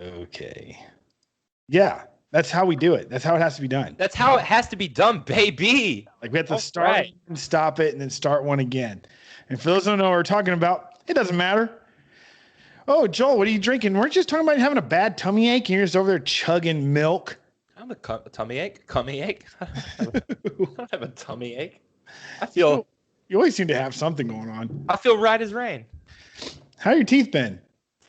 Okay. Yeah, that's how we do it. That's how it has to be done. That's how it has to be done, baby. Like we have to start and stop it and then start one again. And for those who don't know what we're talking about, it doesn't matter. Oh, Joel, what are you drinking? Weren't you just talking about having a bad tummy ache and you're just over there chugging milk? I'm a tummy ache. Cummy ache. I don't have a tummy ache. I feel... You always seem to have something going on. I feel right as rain. How your teeth been?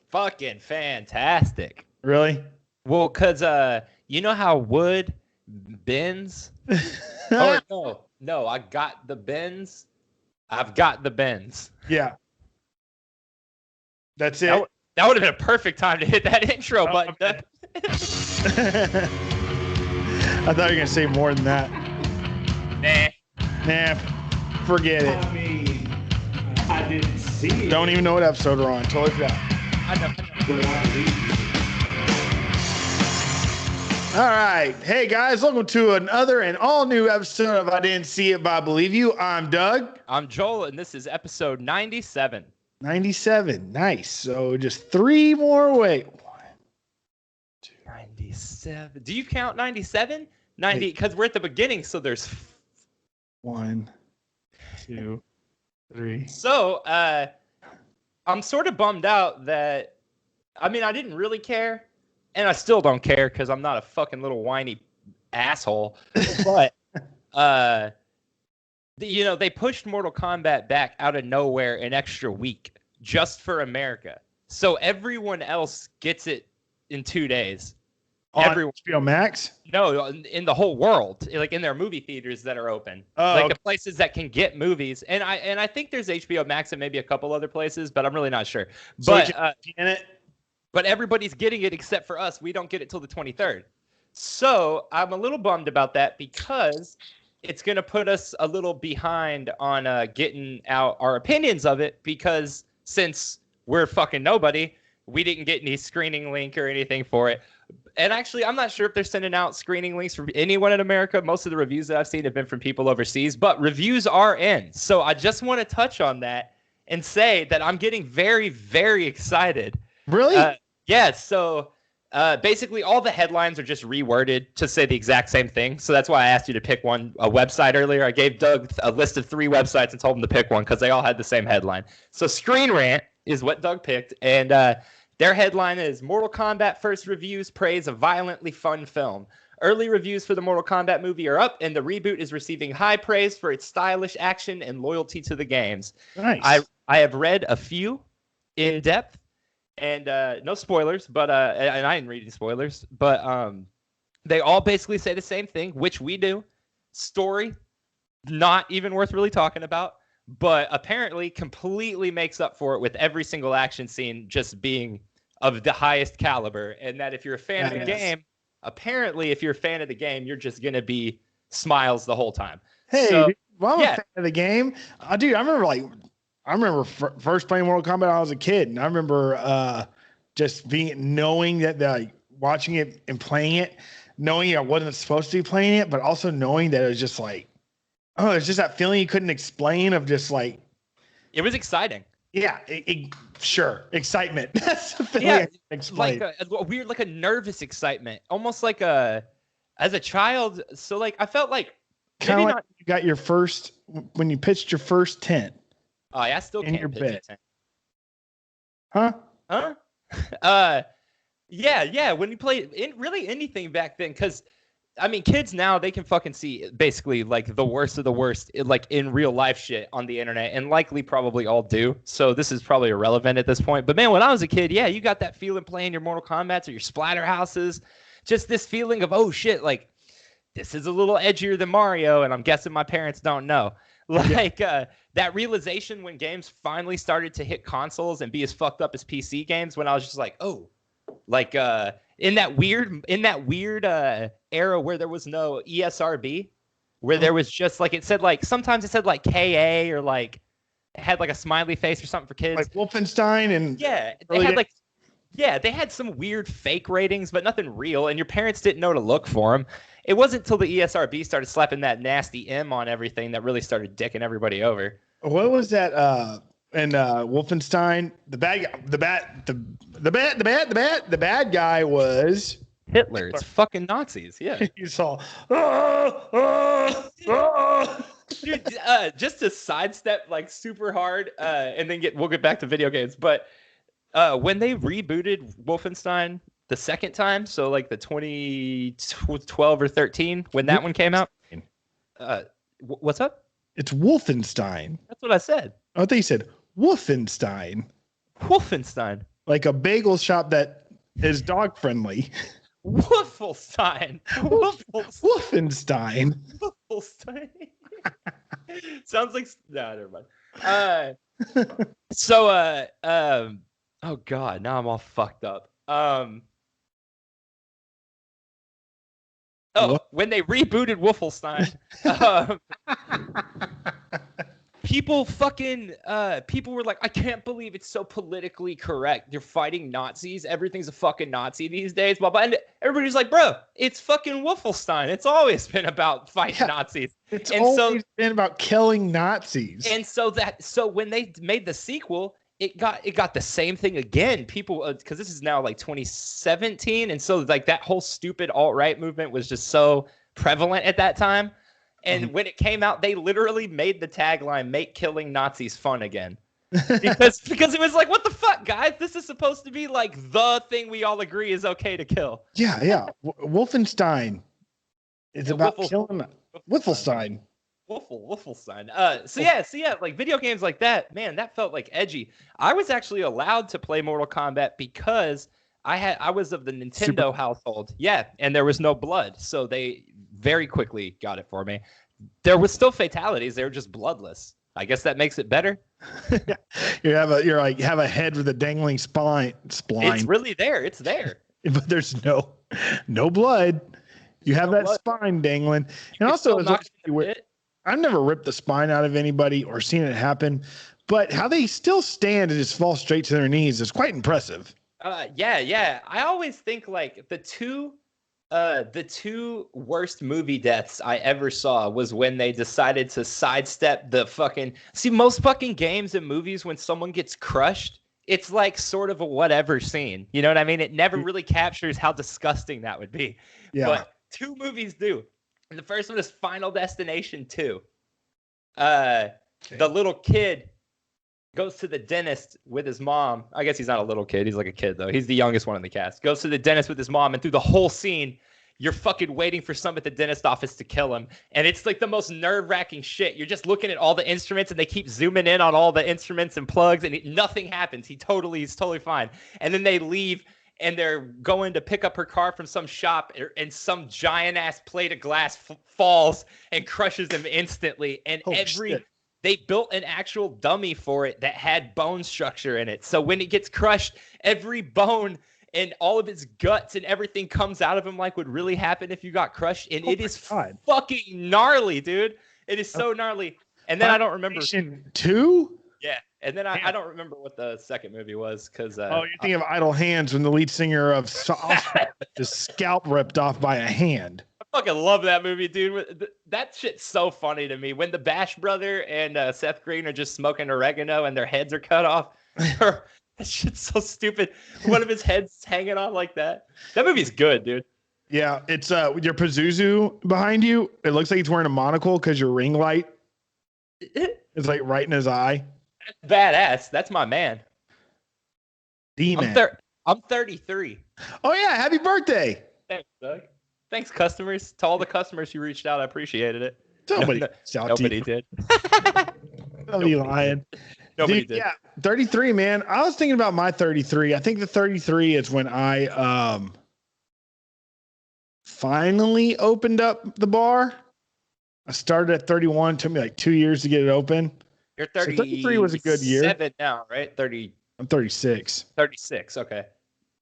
Fucking fantastic. Really? Well, because you know how wood bends? Oh, no, I got the bends. I've got the bends. Yeah. That's it. That would have been a perfect time to hit that intro button. Okay. I thought you were going to say more than that. Nah. Forget it. I mean, I didn't see it. Don't even know what episode we're on. Totally forgot. I know. All right. Hey, guys. Welcome to another and all-new episode of I Didn't See It, But I Believe You. I'm Doug. I'm Joel, and this is episode 97. 97. Nice. So just three more away. 1, 2, 97. Do you count 97? 90, because we're at the beginning, so there's 1, 2, 3. So, I'm sort of bummed out that, I mean, I didn't really care, and I still don't care because I'm not a fucking little whiny asshole. But, you know, they pushed Mortal Kombat back out of nowhere an extra week just for America. So everyone else gets it in 2 days. On HBO Max? No, in the whole world, like in their movie theaters that are open, the places that can get movies. And I think there's HBO Max and maybe a couple other places, but I'm really not sure. But but everybody's getting it except for us. We don't get it till the 23rd. So I'm a little bummed about that because it's going to put us a little behind on getting out our opinions of it, because since we're fucking nobody, we didn't get any screening link or anything for it. And actually, I'm not sure if they're sending out screening links for anyone in America. Most of the reviews that I've seen have been from people overseas, but reviews are in. So I just want to touch on that and say that I'm getting very, very excited. Really? Yeah. So basically, all the headlines are just reworded to say the exact same thing. So that's why I asked you to pick a website earlier. I gave Doug a list of 3 websites and told him to pick one because they all had the same headline. So Screen Rant is what Doug picked, and their headline is Mortal Kombat first reviews praise a violently fun film. Early reviews for the Mortal Kombat movie are up, and the reboot is receiving high praise for its stylish action and loyalty to the games. Nice. I have read a few in depth, and no spoilers, but and I didn't read any spoilers, but they all basically say the same thing, which we do. Story, not even worth really talking about, but apparently completely makes up for it with every single action scene just being of the highest caliber. And that if you're a fan of the game, apparently if you're a fan of the game, you're just going to be smiles the whole time. Hey, dude, well, I'm a fan of the game. Dude, I remember first playing Mortal Kombat when I was a kid. And I remember just knowing that watching it and playing it, knowing I wasn't supposed to be playing it, but also knowing that it was just like, oh, it's just that feeling you couldn't explain of just like. It was exciting. Yeah, sure. Excitement. That's the feeling I can explain. Like a weird, like a nervous excitement, almost like as a child. So like, I felt like kind of like you got your first, when you pitched your first tent. Oh, yeah, I still can't pitch a tent. Huh? Yeah. When you played really anything back then, because I mean, kids now, they can fucking see basically like the worst of the worst, like in real life shit on the internet, and likely probably all do. So this is probably irrelevant at this point. But man, when I was a kid, yeah, you got that feeling playing your Mortal Kombats or your Splatterhouses, just this feeling of, oh shit, like this is a little edgier than Mario, and I'm guessing my parents don't know. Like that realization when games finally started to hit consoles and be as fucked up as PC games, when I was just like, oh, like in that weird era where there was no ESRB, where there was just like, it said like, sometimes it said like KA, or like it had like a smiley face or something for kids, like Wolfenstein. And yeah, they had like, yeah, they had some weird fake ratings, but nothing real, and your parents didn't know to look for them. It wasn't until the ESRB started slapping that nasty M on everything that really started dicking everybody over. What was that? And Wolfenstein, the The bad guy was Hitler. It's fucking Nazis. Yeah. You saw. Dude, just to sidestep like super hard, and then we'll get back to video games. But when they rebooted Wolfenstein the second time, so like the 2012 or 13, when that one came out, what's up? It's Wolfenstein. That's what I said. I thought you said Wolfenstein. Wolfenstein. Like a bagel shop that is dog friendly. Wolfenstein. Wolfenstein. Wolfenstein. Sounds like never mind. Oh god, now I'm all fucked up. When they rebooted Wolfenstein, people were like, I can't believe it's so politically correct. You're fighting Nazis. Everything's a fucking Nazi these days. Blah, blah. And everybody's like, bro, it's fucking Wolfenstein. It's always been about fighting Nazis. It's always been about killing Nazis. And so when they made the sequel, it got the same thing again. People, because this is now like 2017, and so like that whole stupid alt-right movement was just so prevalent at that time. And when it came out, they literally made the tagline "Make killing Nazis fun again," because it was like, what the fuck, guys? This is supposed to be like the thing we all agree is okay to kill. Yeah. Wolfenstein. It's about killing Wolfenstein. Wolfenstein. So yeah, like video games like that, man, that felt like edgy. I was actually allowed to play Mortal Kombat because I was of the Nintendo household. Yeah, and there was no blood, so they very quickly got it for me. There was still fatalities; they were just bloodless. I guess that makes it better. You have a head with a dangling spine. It's really there. It's there. But there's no blood. You have that spine dangling. And also, I've never ripped the spine out of anybody or seen it happen, but how they still stand and just fall straight to their knees is quite impressive. Yeah. I always think like the two worst movie deaths I ever saw was when they decided to sidestep the fucking. See, most fucking games and movies, when someone gets crushed, it's like sort of a whatever scene. You know what I mean? It never really captures how disgusting that would be. Yeah. But two movies do. And the first one is Final Destination 2. The little kid goes to the dentist with his mom. I guess he's not a little kid. He's like a kid, though. He's the youngest one in the cast. Goes to the dentist with his mom, and through the whole scene, you're fucking waiting for someone at the dentist office to kill him. And it's like the most nerve-wracking shit. You're just looking at all the instruments, and they keep zooming in on all the instruments and plugs, and nothing happens. He's totally fine. And then they leave, and they're going to pick up her car from some shop, and some giant-ass plate of glass falls and crushes him instantly. And they built an actual dummy for it that had bone structure in it. So when it gets crushed, every bone and all of its guts and everything comes out of him like would really happen if you got crushed. And it is fucking gnarly, dude. It is so gnarly. And then I don't remember. 2? Yeah. And then I don't remember what the second movie was because. You're thinking of Idle Hands when the lead singer of his scalp ripped off by a hand. I fucking love that movie, dude. That shit's so funny to me. When the Bash brother and Seth Green are just smoking oregano and their heads are cut off. That shit's so stupid. One of his heads hanging on like that. That movie's good, dude. Yeah, it's with your Pazuzu behind you. It looks like he's wearing a monocle because your ring light is like right in his eye. That's badass. That's my man. D-man. I'm 33. Oh yeah, happy birthday. Thanks, Doug. Thanks, customers. To all the customers who reached out, I appreciated it. Nobody did. Nobody lying. Nobody did. Yeah, 33, man. I was thinking about my 33. I think the 33 is when I finally opened up the bar. I started at 31. It took me like 2 years to get it open. You're 30. So 33 was a good year. 7 now, right? 30. I'm 36. 36. Okay.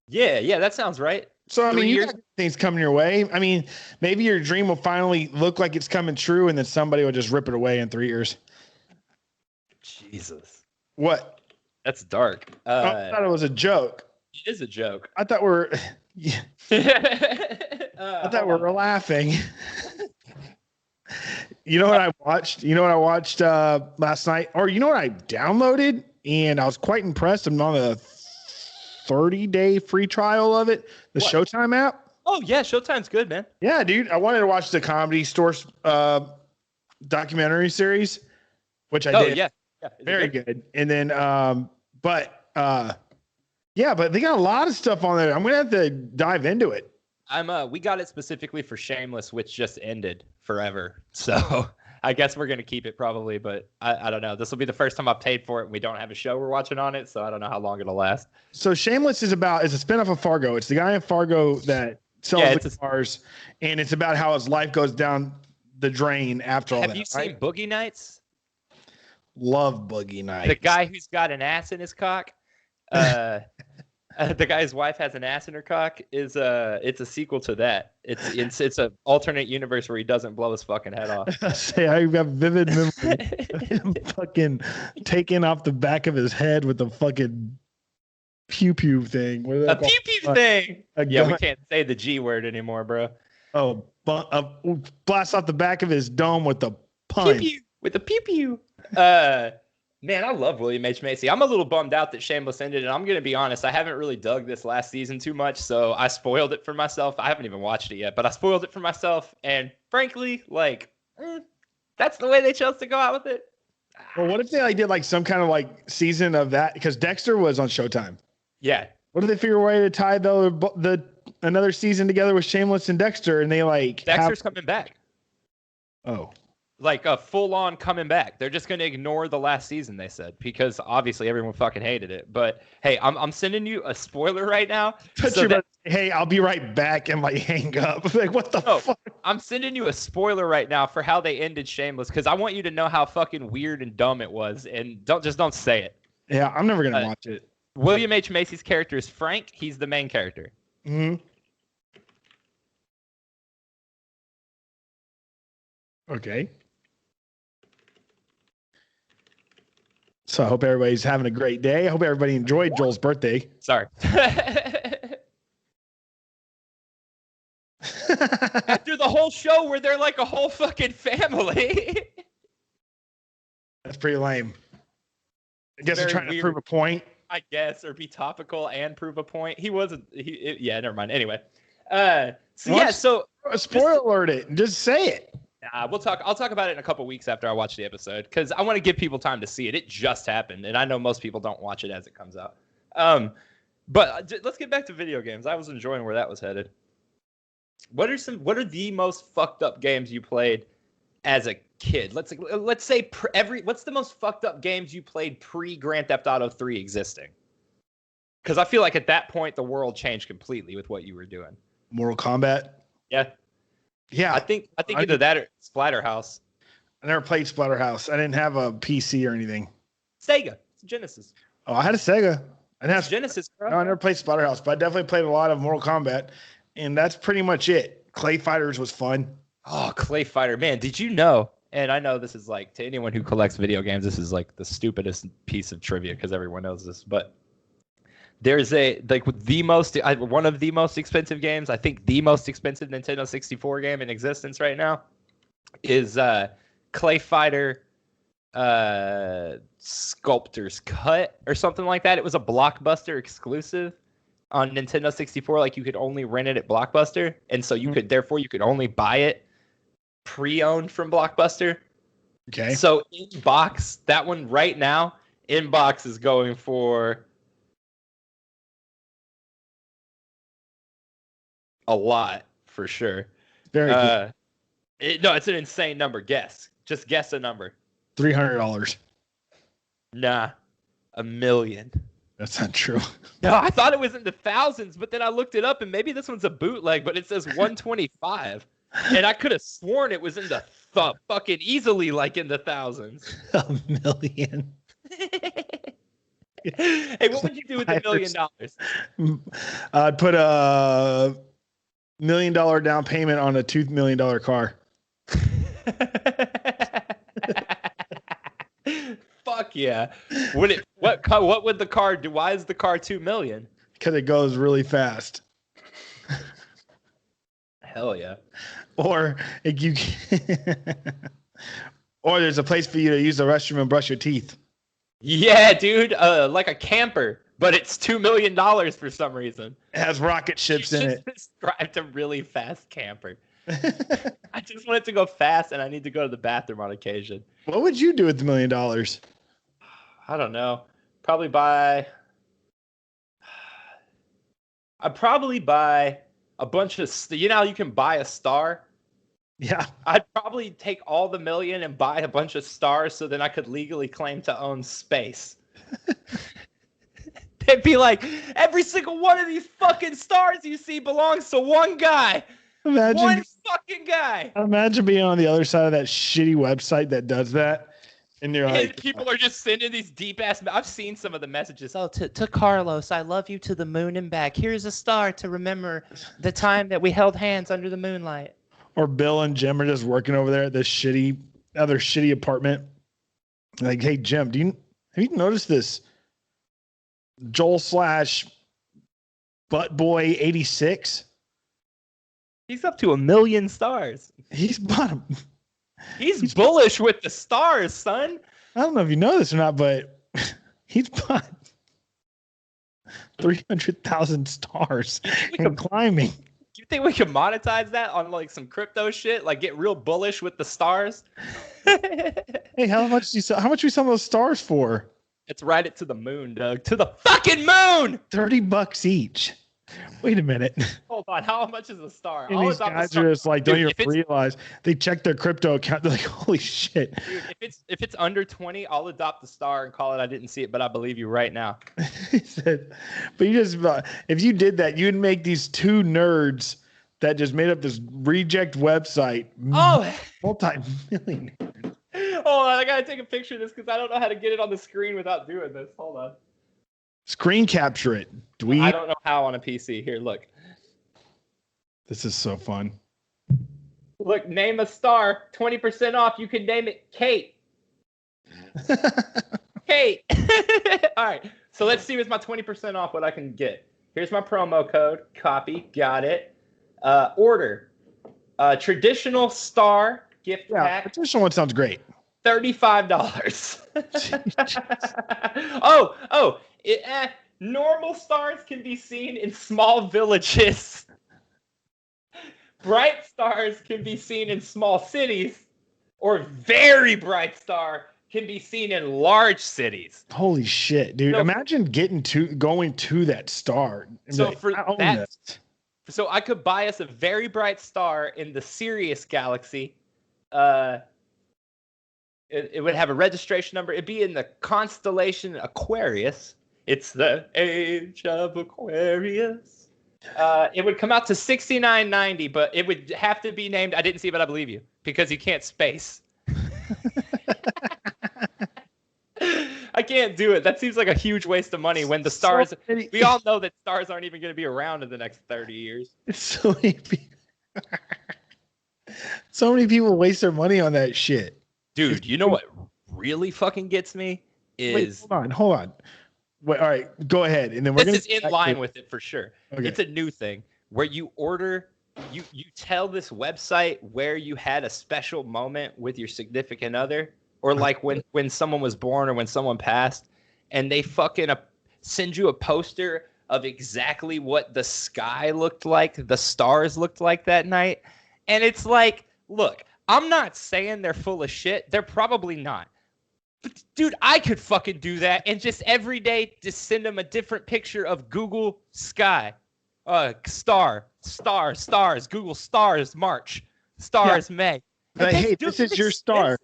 Yeah, that sounds right. So, I mean, you got things coming your way. I mean, maybe your dream will finally look like it's coming true, and then somebody will just rip it away in 3 years. Jesus. What? That's dark. I thought it was a joke. It is a joke. I thought we're laughing. You know what I watched? Last night? Or you know what I downloaded? And I was quite impressed. I'm on the 30-day free trial of it. The Showtime app. Oh yeah, Showtime's good, man. Yeah, dude. I wanted to watch the Comedy Store documentary series, which I did. Yeah. Very good. And then, but they got a lot of stuff on there. I'm gonna have to dive into it. We got it specifically for Shameless, which just ended forever. So I guess we're gonna keep it probably, but I don't know. This will be the first time I've paid for it, and we don't have a show we're watching on it, so I don't know how long it'll last. So Shameless is a spinoff of Fargo. It's the guy in Fargo that sells the cars, and it's about how his life goes down the drain after all that. Have you seen Boogie Nights? Love Boogie Nights. The guy who's got an ass in his cock. The guy's wife has an ass in her cock. It's a sequel to that. It's an alternate universe where he doesn't blow his fucking head off. I have vivid memory of him fucking taking off the back of his head with the fucking pew pew thing. A pew pew thing. Yeah, we can't say the G word anymore, bro. Oh, blast off the back of his dome with the punch. Pew pew with the pew pew. Man, I love William H. Macy. I'm a little bummed out that Shameless ended, and I'm going to be honest, I haven't really dug this last season too much, so I spoiled it for myself. I haven't even watched it yet, but I spoiled it for myself, and frankly, that's the way they chose to go out with it. Well, what if they did some kind of season of that? Because Dexter was on Showtime. Yeah. What if they figure a way to tie the another season together with Shameless and Dexter, and they Dexter's coming back. Oh. A full-on coming back. They're just going to ignore the last season, they said, because obviously everyone fucking hated it. But hey, I'm sending you a spoiler right now. Hey, I'll be right back and hang up. What the fuck? I'm sending you a spoiler right now for how they ended Shameless, because I want you to know how fucking weird and dumb it was, and don't say it. Yeah, I'm never gonna watch it. William H. Macy's character is Frank. He's the main character. Hmm. Okay. So I hope everybody's having a great day. I hope everybody enjoyed Joel's birthday. Sorry. After the whole show where they're like a whole fucking family. That's pretty lame. I guess they're trying to prove a point. I guess, or be topical and prove a point. Yeah, never mind. Anyway. Spoiler alert it. Just say it. I'll talk about it in a couple weeks after I watch the episode, because I want to give people time to see it. It just happened, and I know most people don't watch it as it comes out. But let's get back to video games. I was enjoying where that was headed. What are the most fucked up games you played as a kid? Let's say what's the most fucked up games you played pre Grand Theft Auto 3 existing? Because I feel like at that point the world changed completely with what you were doing. Mortal Kombat. Yeah. Yeah, I think either that or Splatterhouse. I never played Splatterhouse. I didn't have a PC or anything. Sega. It's Genesis. Oh, I had a Sega. I had Genesis, bro. No, I never played Splatterhouse, but I definitely played a lot of Mortal Kombat, and that's pretty much it. Clay Fighters was fun. Oh, Clay Fighter, man! Did you know? And I know this is to anyone who collects video games, this is the stupidest piece of trivia because everyone knows this, but there's one of the most expensive games. I think the most expensive Nintendo 64 game in existence right now is Clay Fighter Sculptor's Cut or something like that. It was a Blockbuster exclusive on Nintendo 64. You could only rent it at Blockbuster, and so you could only buy it pre-owned from Blockbuster. Okay. So in box, that one right now in box is going for a lot for sure. Very good. It's an insane number. Just guess a number. $300. Nah, $1 million. That's not true. No, I thought it was in the thousands, but then I looked it up, and maybe this one's a bootleg, but it says 125, and I could have sworn it was in the fucking easily in the thousands. $1 million. Hey, what would you do with $1 million? I'd put a $1 million down payment on a $2 million car. Fuck yeah! What would the car do? Why is the car $2 million? Because it goes really fast. Hell yeah! Or or there's a place for you to use the restroom and brush your teeth. Yeah, dude. Like a camper. but it's $2 million for some reason. It has rocket ships in it. Described a really fast camper. I just want it to go fast, and I need to go to the bathroom on occasion. What would you do with $1 million? I don't know. I'd probably buy a bunch of, you know, you can buy a star. Yeah. I'd probably take all the million and buy a bunch of stars so then I could legally claim to own space. It'd be like, every single one of these fucking stars you see belongs to one guy. One fucking guy. Imagine being on the other side of that shitty website that does that. And you're like, people are just sending these deep ass. I've seen some of the messages. Oh, to Carlos, I love you to the moon and back. Here's a star to remember the time that we held hands under the moonlight. Or Bill and Jim are just working over there at this other shitty apartment. Like, hey Jim, have you noticed this Joel / Butt Boy 86? He's up to 1 million stars. He's bottom. He's bullish with the stars, son. I don't know if you know this or not, but he's bought 300,000 stars and climbing. Do you think we could monetize that on like some crypto shit? Like get real bullish with the stars? Hey, how much we sell those stars for? Let's ride it to the moon, Doug. To the fucking moon! $30 each. Wait a minute. Hold on. How much is a star? And these guys are just like, don't even realize. They check their crypto account. They're like, holy shit. Dude, if it's under 20, I'll adopt the star and call it I didn't see it, but I believe you right now. He said, but if you did that, you'd make these two nerds that just made up this reject website. Oh, multi-million. Hold on. I got to take a picture of this because I don't know how to get it on the screen without doing this. Hold on. Screen capture it. I don't know how on a PC. Here, look. This is so fun. Look, name a star. 20% off. You can name it Kate. Kate. All right. So let's see with my 20% off what I can get. Here's my promo code. Copy. Got it. Order. Traditional star gift pack. Traditional one sounds great. $35. Normal stars can be seen in small villages. Bright stars can be seen in small cities, or very bright star can be seen in large cities. Holy shit, dude! So, imagine going to that star. So for that, so I could buy us a very bright star in the Sirius galaxy. It would have a registration number. It'd be in the constellation Aquarius. It's the age of Aquarius. It would come out to $69.90, but it would have to be named I Didn't See But I Believe You because you can't space. I can't do it. That seems like a huge waste of money when the stars... we all know that stars aren't even going to be around in the next 30 years. So many people waste their money on that shit. Dude, you know what really fucking gets me is... Wait, hold on. Wait, all right, go ahead. And then this is in line with it for sure. Okay. It's a new thing where you order... You tell this website where you had a special moment with your significant other, or like when someone was born or when someone passed, and they fucking send you a poster of exactly what the sky looked like, the stars looked like that night. And it's like, look, I'm not saying they're full of shit. They're probably not. But dude, I could fucking do that and just every day just send them a different picture of Google sky. Stars, Google stars, March, stars, May. But hey, this is your star.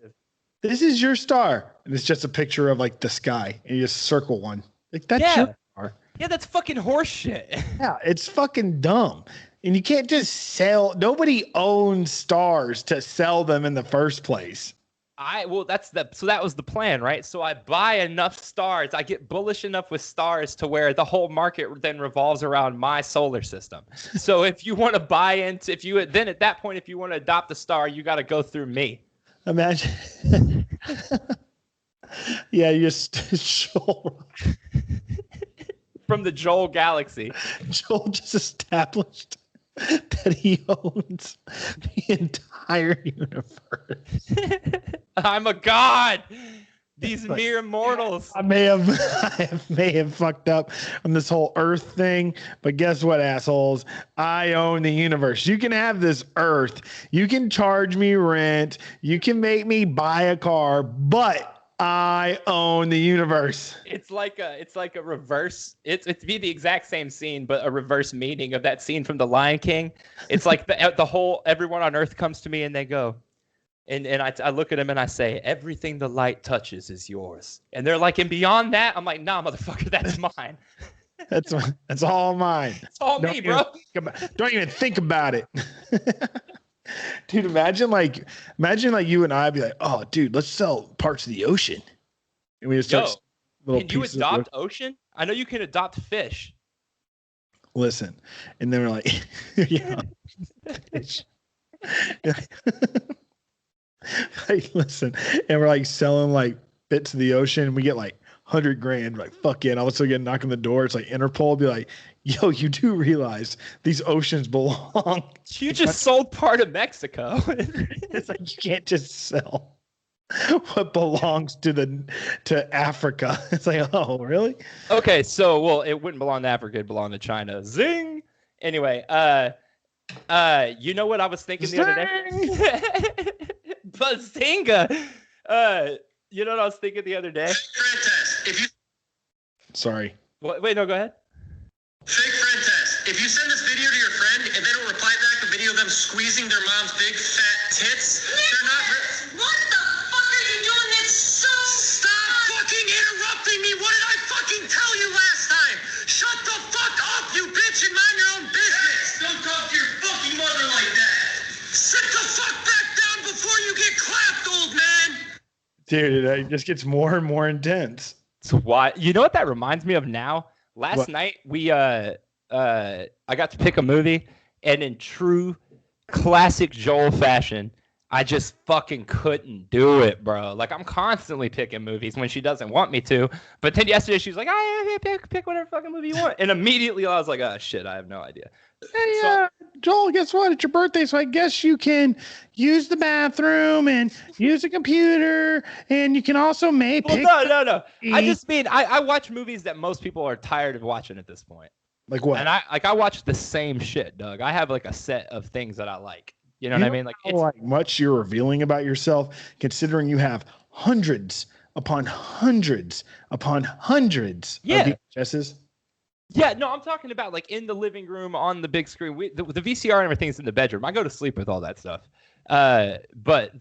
This is your star. And it's just a picture of like the sky. And you just circle one. Like that's your star. Yeah, that's fucking horseshit. Yeah, it's fucking dumb. And you can't just sell. Nobody owns stars to sell them in the first place. So that was the plan, right? So I buy enough stars, I get bullish enough with stars to where the whole market then revolves around my solar system. So if you want to buy into, then at that point, if you want to adopt a star, you got to go through me. Imagine. Yeah, you just Joel. From the Joel galaxy. Joel just established that he owns the entire universe. I'm a god. These mere mortals. I may have fucked up on this whole Earth thing, but guess what, assholes? I own the universe. You can have this Earth. You can charge me rent. You can make me buy a car, but I own the universe. It's like a reverse. It'd be the exact same scene, but a reverse meaning of that scene from The Lion King. It's like the whole everyone on Earth comes to me and they go. And I look at him and I say, everything the light touches is yours. And they're like, and beyond that, I'm like, nah, motherfucker, that's mine. That's all mine. It's all me, bro. Don't even think about it. Dude, imagine you and I be like, oh, dude, let's sell parts of the ocean. And we just start can you adopt ocean? I know you can adopt fish. Listen. And then we're like, yeah. Fish. Like, listen, and we're like selling like bits of the ocean, and we get like 100 grand. We're like, fuck yeah. And all of a sudden get knocked on the door. It's like Interpol be like, yo, you do realize these oceans belong. You just sold part of Mexico. It's like you can't just sell what belongs to Africa. It's like, oh, really? Okay, so it wouldn't belong to Africa, it'd belong to China. Zing. Anyway, you know what I was thinking the other day? Bazinga. You know what I was thinking the other day? Friend test. Sorry. Wait, no, go ahead. Fake friend test. If you send this video to your friend and they don't reply back a video of them squeezing their mom's big fat tits, they're not. What the fuck are you doing? That's so. Stop fucking interrupting me. What did I fucking tell you last time? Shut the fuck up, you bitch, and mind your own business. Don't talk to your fucking mother like that. Sit the fuck back down before you get clapped, old man. Dude, it just gets more and more intense. So why? You know what that reminds me of now? Last night we I got to pick a movie, and in true classic Joel fashion, I just fucking couldn't do it, bro. Like, I'm constantly picking movies when she doesn't want me to. But then yesterday she was like, "Oh, yeah, pick whatever fucking movie you want." And immediately I was like, "Oh shit, I have no idea." Hey, Joel, guess what? It's your birthday, so I guess you can use the bathroom and use the computer, and you can also pick. Well, no. I just mean I watch movies that most people are tired of watching at this point. Like what? And I watch the same shit, Doug. I have like a set of things that I like. You know what I mean? Like, it's like much you're revealing about yourself, considering you have hundreds upon hundreds upon hundreds of VHSs. Yeah, no, I'm talking about like in the living room on the big screen. The VCR and everything's in the bedroom. I go to sleep with all that stuff. But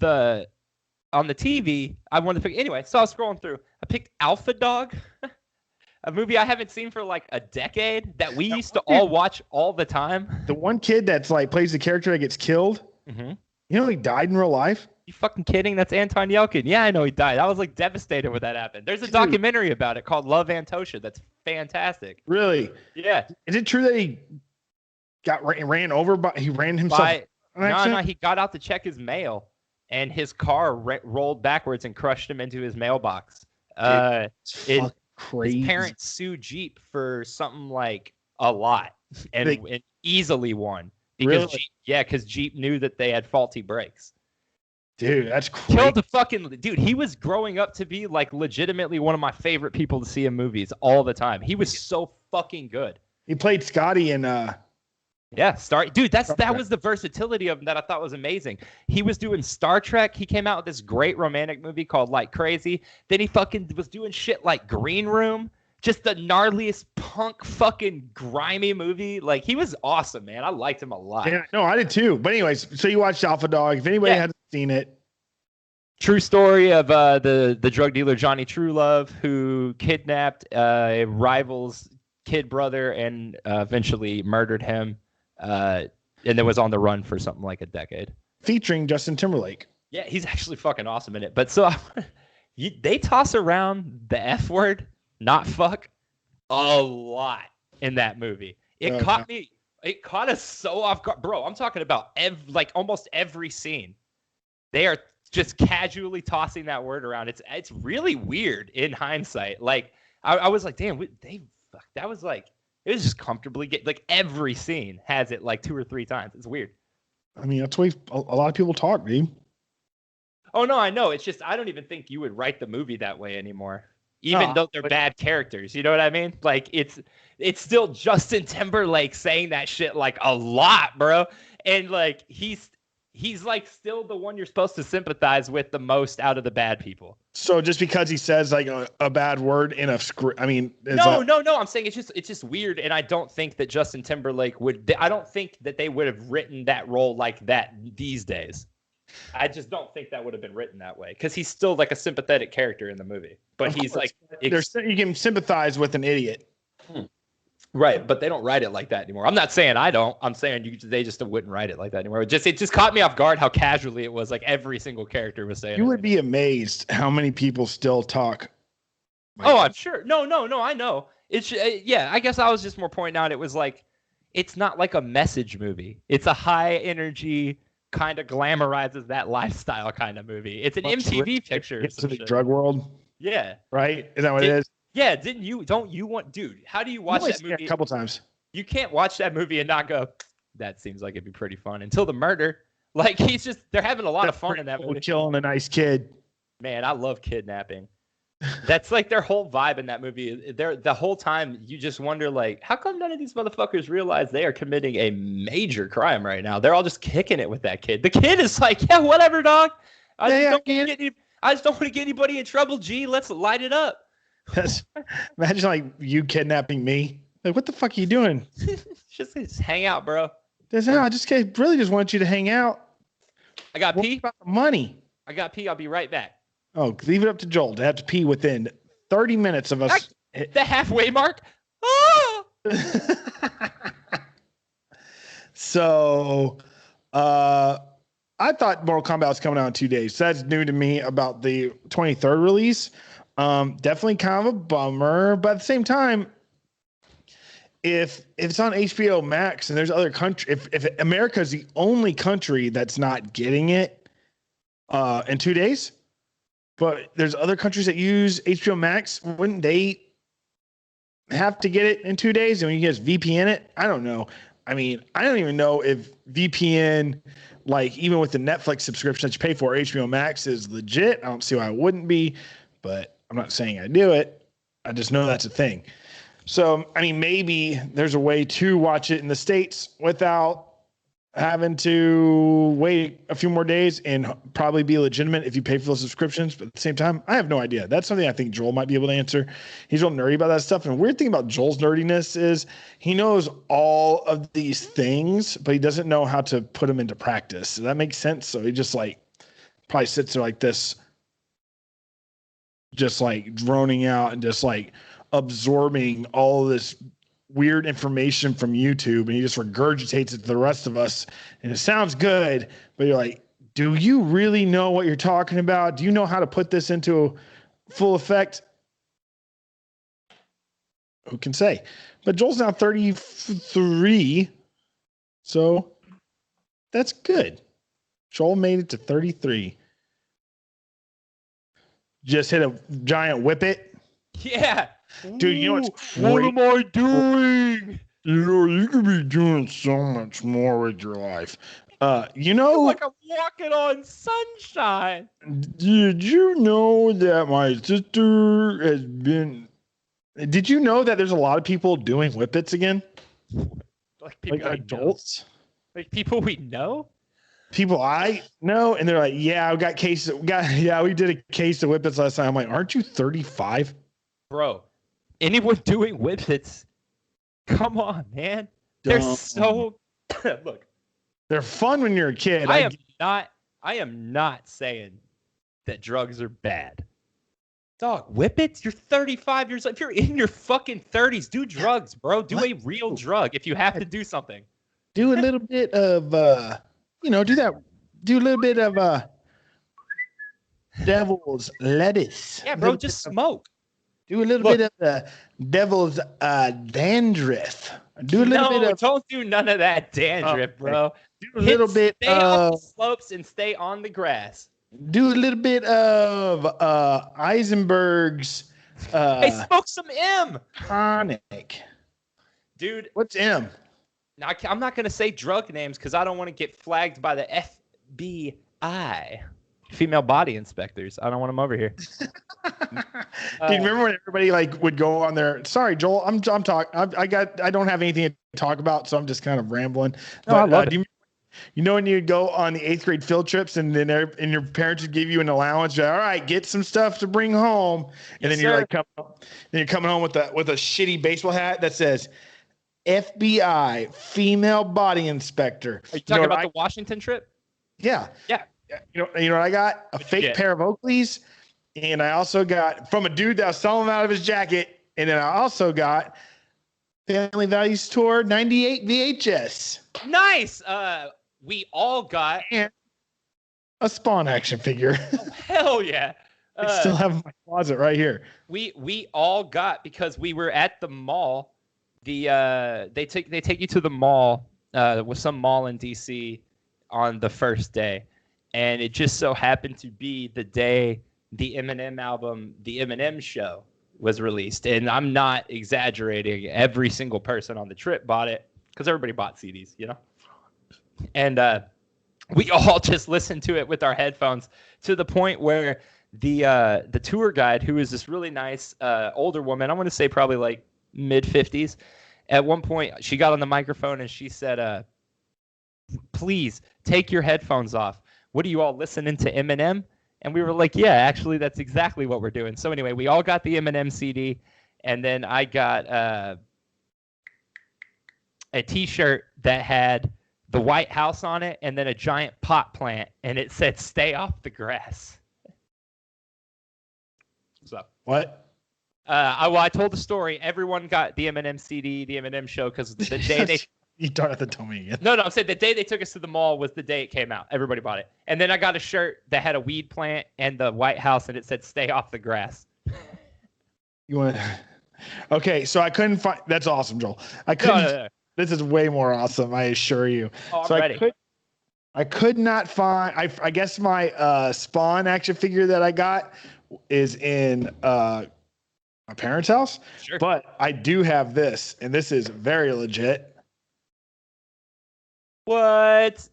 on the TV, I wanted to pick anyway. So I was scrolling through. I picked Alpha Dog, a movie I haven't seen for like a decade that we used to all watch all the time. The one kid that's like plays the character that gets killed. Mm-hmm. You know he died in real life. You fucking kidding? That's Anton Yelchin. Yeah, I know he died. I was like devastated when that happened. There's a documentary about it called Love Antosha. That's fantastic. Really? Yeah. Is it true that he ran over by? He ran himself. No. He got out to check his mail, and his car rolled backwards and crushed him into his mailbox. Crazy. His parents sued Jeep for something like a lot, and easily won because because Jeep knew that they had faulty brakes. Dude, that's crazy. Killed the fucking dude. He was growing up to be like legitimately one of my favorite people to see in movies all the time. He was so fucking good. He played Scotty in Dude, that was the versatility of him that I thought was amazing. He was doing Star Trek. He came out with this great romantic movie called Like Crazy. Then he fucking was doing shit like Green Room. Just the gnarliest punk fucking grimy movie. Like, he was awesome, man. I liked him a lot. Yeah, no, I did too. But anyways, so you watched Alpha Dog. If anybody hasn't seen it. True story of the drug dealer Johnny Truelove, who kidnapped a rival's kid brother and eventually murdered him. And then was on the run for something like a decade. Featuring Justin Timberlake. Yeah, he's actually fucking awesome in it. But so they toss around the F word, not fuck, a lot in that movie. It caught me. It caught us so off guard. Bro, I'm talking about almost every scene. They are just casually tossing that word around. It's really weird in hindsight. Like, I was like, damn, that was like, it was just comfortably like every scene has it like 2 or 3 times. It's weird. I mean, that's the way a lot of people talk, dude. Oh no, I know. It's just I don't even think you would write the movie that way anymore. Even though they're bad characters, you know what I mean? Like it's still Justin Timberlake saying that shit like a lot, bro. And like he's like still the one you're supposed to sympathize with the most out of the bad people. So just because he says like a bad word in a script, I mean, no. I'm saying it's just weird, and I don't think that Justin Timberlake would. I don't think that they would have written that role like that these days. I just don't think that would have been written that way because he's still like a sympathetic character in the movie. But he's like, you can sympathize with an idiot. Right, but they don't write it like that anymore. I'm not saying I don't. I'm saying they just wouldn't write it like that anymore. It just caught me off guard how casually it was. Like every single character was saying. You would be amazed how many people still talk. I'm sure. No, I know. It's yeah. I guess I was just more pointing out. It was like, it's not like a message movie. It's a high energy, kind of glamorizes that lifestyle kind of movie. It's an MTV picture. It's the drug world. Yeah. Right? Is that what it is? Yeah. Don't you want, dude? How do you watch that movie? A couple times. You can't watch that movie and not go, that seems like it'd be pretty fun until the murder. Like they're having a lot of fun in that movie. Killing a nice kid. Man, I love kidnapping. That's like their whole vibe in that movie. The whole time you just wonder, like, how come none of these motherfuckers realize they are committing a major crime right now? They're all just kicking it with that kid. The kid is like, yeah, whatever, dog. I just don't want to get anybody in trouble. G, let's light it up. Imagine like you kidnapping me. Like, what the fuck are you doing? just hang out, bro. I just really just want you to hang out. I got pee. About the money. I got pee. I'll be right back. Oh, leave it up to Joel to have to pee within 30 minutes of us. The halfway mark. Oh! So, I thought Mortal Kombat was coming out in 2 days. So that's new to me about the 23rd release. Definitely kind of a bummer, but at the same time, if it's on HBO Max and there's other country, if America is the only country that's not getting it in 2 days, but there's other countries that use HBO Max, wouldn't they have to get it in 2 days? And when you guys VPN it, I don't know. I mean, I don't even know if VPN, like even with the Netflix subscription that you pay for, HBO Max is legit. I don't see why it wouldn't be, but I'm not saying I do it. I just know that's a thing. So, I mean, maybe there's a way to watch it in the States without having to wait a few more days and probably be legitimate if you pay for those subscriptions. But at the same time, I have no idea. That's something I think Joel might be able to answer. He's real nerdy about that stuff. And the weird thing about Joel's nerdiness is he knows all of these things, but he doesn't know how to put them into practice. Does that make sense? So he just like probably sits there like this, just like droning out and just like absorbing all this weird information from YouTube, and he just regurgitates it to the rest of us, and it sounds good, but you're like, do you really know what you're talking about? Do you know how to put this into full effect? Who can say? But Joel's now 33, so that's good. Joel made it to 33. Just hit a giant whip it. Yeah. Dude, you know what's great? What am I doing? You know, you could be doing so much more with your life. You know, like I'm walking on sunshine. Did you know that my sister has been? Did you know that there's a lot of people doing whippets again? Like people, like adults, like people we know. People I know, and they're like, "Yeah, we did a case of whippets last time." I'm like, "Aren't you 35, bro?" Anyone doing whippets? Come on, man. They're so look. They're fun when you're a kid. I am not saying that drugs are bad. Dog, whippets? You're 35 years old. If you're in your fucking 30s, do drugs, bro. Do a real drug if you have to do something. Do a little bit of do that. Do a little bit of devil's lettuce. Yeah, bro, just smoke. Do a little bit of the devil's dandruff. Do a little bit of. Don't do none of that dandruff, bro. Do a little bit stay off the slopes and stay on the grass. Do a little bit of Eisenberg's. Hey, smoke some M. Tonic. Dude. What's M? Now, I'm not going to say drug names because I don't want to get flagged by the FBI. Female body inspectors. I don't want them over here. Do you remember when everybody like would go on there? Sorry, Joel. I'm talking. I don't have anything to talk about, so I'm just kind of rambling. No, I love it. You know when you'd go on the 8th grade field trips and then your parents would give you an allowance. All right, get some stuff to bring home, and then you're coming home with a shitty baseball hat that says FBI female body inspector. Are you talking about the Washington trip? Yeah. Yeah. You know what I got? A fake pair of Oakleys, and I also got from a dude that was selling them out of his jacket, and then I also got Family Values Tour 98 VHS. Nice. We all got and a Spawn action figure. Oh, hell yeah. I still have in my closet right here. We all got, because we were at the mall. They take you to the mall with some mall in DC on the first day. And it just so happened to be the day the Eminem album, The Eminem Show, was released. And I'm not exaggerating. Every single person on the trip bought it because everybody bought CDs, you know? And we all just listened to it with our headphones to the point where the tour guide, who is this really nice older woman, I want to say probably like mid-50s, at one point she got on the microphone and she said, please take your headphones off. What are you all listening to, Eminem? And we were like, yeah, actually, that's exactly what we're doing. So anyway, we all got the Eminem CD, and then I got a T-shirt that had the White House on it and then a giant pot plant, and it said, stay off the grass. What's up? What? I told the story. Everyone got the Eminem CD, the Eminem Show, because the day they... You don't have to tell me again. No, I'm saying the day they took us to the mall was the day it came out. Everybody bought it. And then I got a shirt that had a weed plant and the White House, and it said, stay off the grass. You want? Okay, so I couldn't find... That's awesome, Joel. I couldn't... No. This is way more awesome, I assure you. Oh, I'm ready. I could not find... I guess my Spawn action figure that I got is in my parents' house. Sure. But I do have this, and this is very legit. What?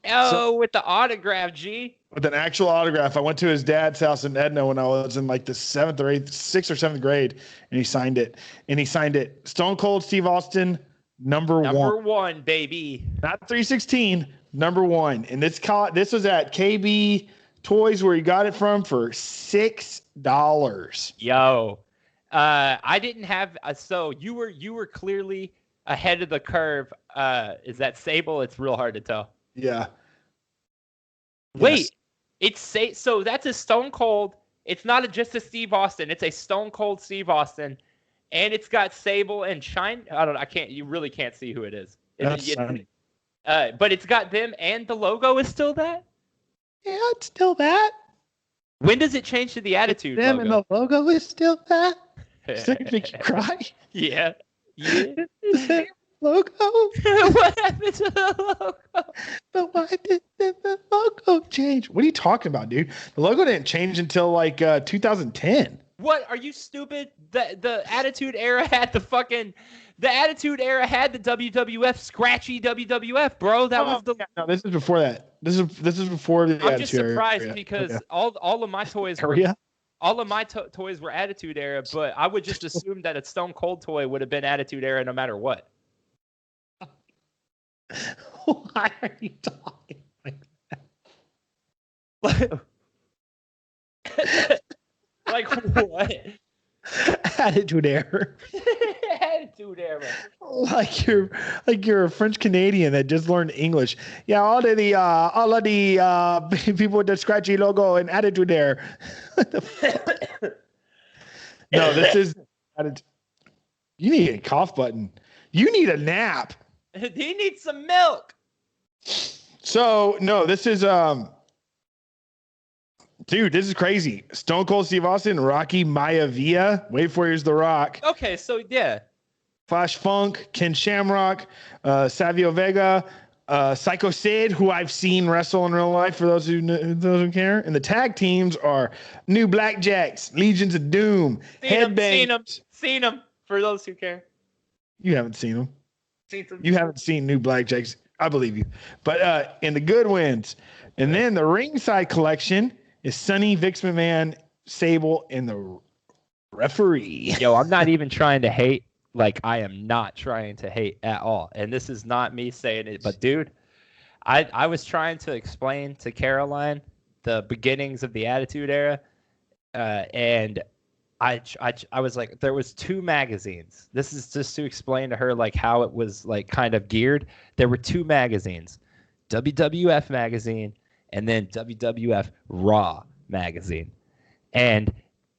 Oh, with the autograph, G. With an actual autograph. I went to his dad's house in Edna when I was in like the 6th or 7th grade, and he signed it. And he signed it. Stone Cold Steve Austin, number one. Number one, baby. Not 316, number one. And this was at KB Toys where he got it from for $6. Yo. I didn't have so you were clearly ahead of the curve. Is that Sable? It's real hard to tell. Yeah. Wait, yes. So that's a Stone Cold. It's not just a Steve Austin. It's a Stone Cold Steve Austin, and it's got Sable and Shine. I don't know. You really can't see who it is. But it's got them, and the logo is still that. Yeah, it's still that. When does it change to the Attitude them logo? And the logo is still that. Does it make you cry? Yeah. The same logo. What happened to the logo? But why did the logo change? What are you talking about, dude? The logo didn't change until like 2010. What? Are you stupid? The Attitude Era had the WWF scratchy WWF, bro. That was the. No, this is before that. This is before the. I'm just surprised because all of my toys were. All of my toys were Attitude Era, but I would just assume that a Stone Cold toy would have been Attitude Era no matter what. Why are you talking like that? Like what? Attitude Era. Attitude Era. Like you're a French Canadian that just learned English. Yeah, all of the people with the scratchy logo and Attitude Era. No, this is. You need a cough button. You need a nap. He needs some milk. So no, this is dude, this is crazy. Stone Cold Steve Austin, Rocky Maivia, Wait for Here's the Rock. Okay, so yeah. Flash Funk, Ken Shamrock, Savio Vega, Psycho Sid, who I've seen wrestle in real life for those who care. And the tag teams are New Blackjacks, Legions of Doom, Headbangers. Seen them for those who care. You haven't seen them. You haven't seen New Blackjacks. I believe you. But in the good wins. And then the ringside collection is Sonny, Vince McMahon, Sable, and the referee. Yo, I'm not even trying to hate. Like, I am not trying to hate at all. And this is not me saying it, but dude, I was trying to explain to Caroline the beginnings of the Attitude Era, and I was like, there was 2 magazines. This is just to explain to her like how it was like kind of geared. There were 2 magazines, WWF magazine and then WWF Raw magazine. And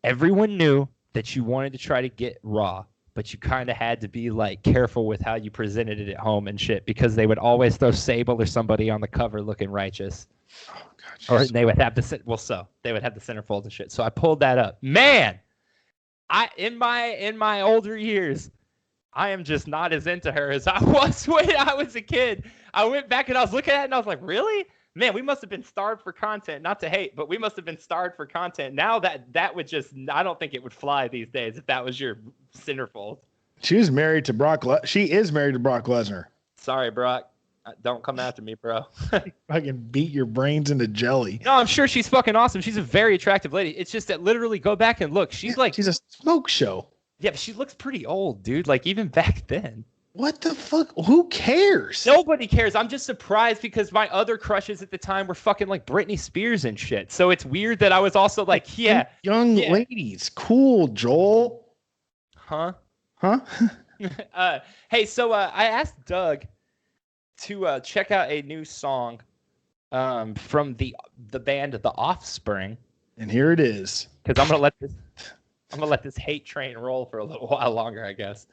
everyone knew that you wanted to try to get Raw, but you kind of had to be like careful with how you presented it at home and shit, because they would always throw Sable or somebody on the cover looking righteous. Oh, God, or they would have they would have the centerfold and shit. So I pulled that up. Man, in my older years, I am just not as into her as I was when I was a kid. I went back and I was looking at it and I was like, really? Man, we must have been starved for content. Not to hate, but we must have been starved for content. Now that would just, I don't think it would fly these days if that was your centerfold. She is married to Brock Lesnar. Sorry, Brock. Don't come after me, bro. I can beat your brains into jelly. No, I'm sure she's fucking awesome. She's a very attractive lady. It's just that literally go back and look. She's a smoke show. Yeah, but she looks pretty old, dude. Like even back then. What the fuck? Who cares? Nobody cares. I'm just surprised because my other crushes at the time were fucking like Britney Spears and shit. So it's weird that I was also like, yeah. Young ladies. Cool, Joel. Huh? Hey, so I asked Doug to check out a new song from the band The Offspring. And here it is. Because I'm gonna let this hate train roll for a little while longer, I guess.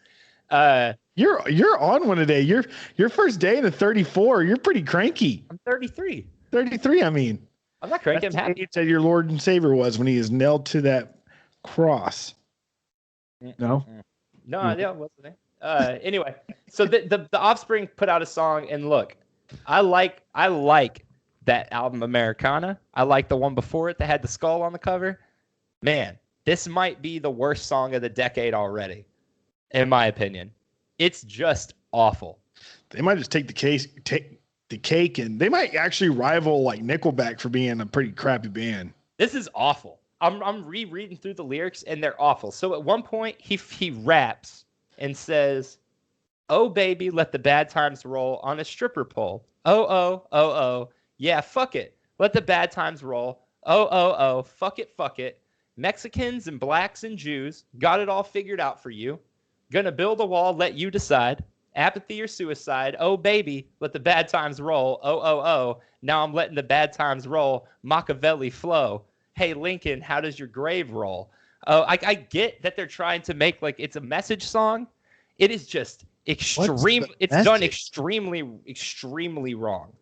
You're on one today. Your first day in the 34. You're pretty cranky. I'm 33. 33. I mean, I'm not cranky. I'm happy. That's the age that your Lord and Savior was when he is nailed to that cross. No. No, yeah, wasn't it? Anyway, so the Offspring put out a song, and look, I like that album Americana. I like the one before it that had the skull on the cover. Man, this might be the worst song of the decade already, in my opinion. It's just awful. They might just take the cake, and they might actually rival like Nickelback for being a pretty crappy band. This is awful. I'm rereading through the lyrics, and they're awful. So at one point, he raps and says, "Oh baby, let the bad times roll on a stripper pole. Oh, yeah, fuck it. Let the bad times roll. Oh, fuck it. Mexicans and blacks and Jews, got it all figured out for you. Gonna build a wall, let you decide. Apathy or suicide. Oh baby, let the bad times roll. Oh, now I'm letting the bad times roll. Machiavelli flow. Hey Lincoln, how does your grave roll?" Oh, I get that they're trying to make like it's a message song. It is just extreme. It's done extremely wrong.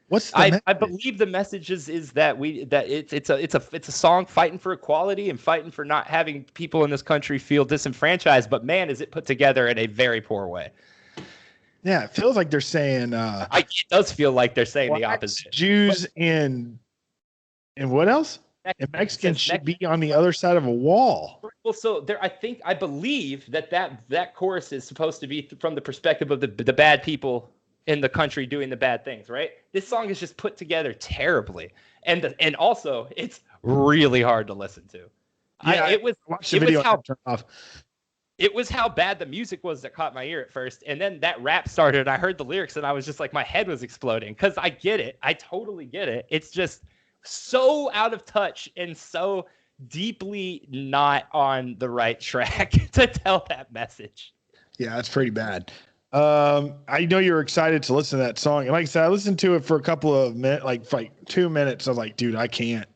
What's the I believe the message is that it's a song fighting for equality and fighting for not having people in this country feel disenfranchised. But man, is it put together in a very poor way. Yeah, it feels like they're saying. It does feel like they're saying the opposite. Jews and what else? And Mexicans should be on the other side of a wall. Well, so I believe that chorus is supposed to be from the perspective of the bad people in the country doing the bad things, right? This song is just put together terribly, and also it's really hard to listen to. Yeah, it was how bad the music was that caught my ear at first, and then that rap started, and I heard the lyrics, and I was just like, my head was exploding because I get it, I totally get it. It's just so out of touch and so deeply not on the right track to tell that message. Yeah, it's pretty bad. I know you're excited to listen to that song. And like I said, I listened to it for a couple of minutes, like 2 minutes. I was like, dude, I can't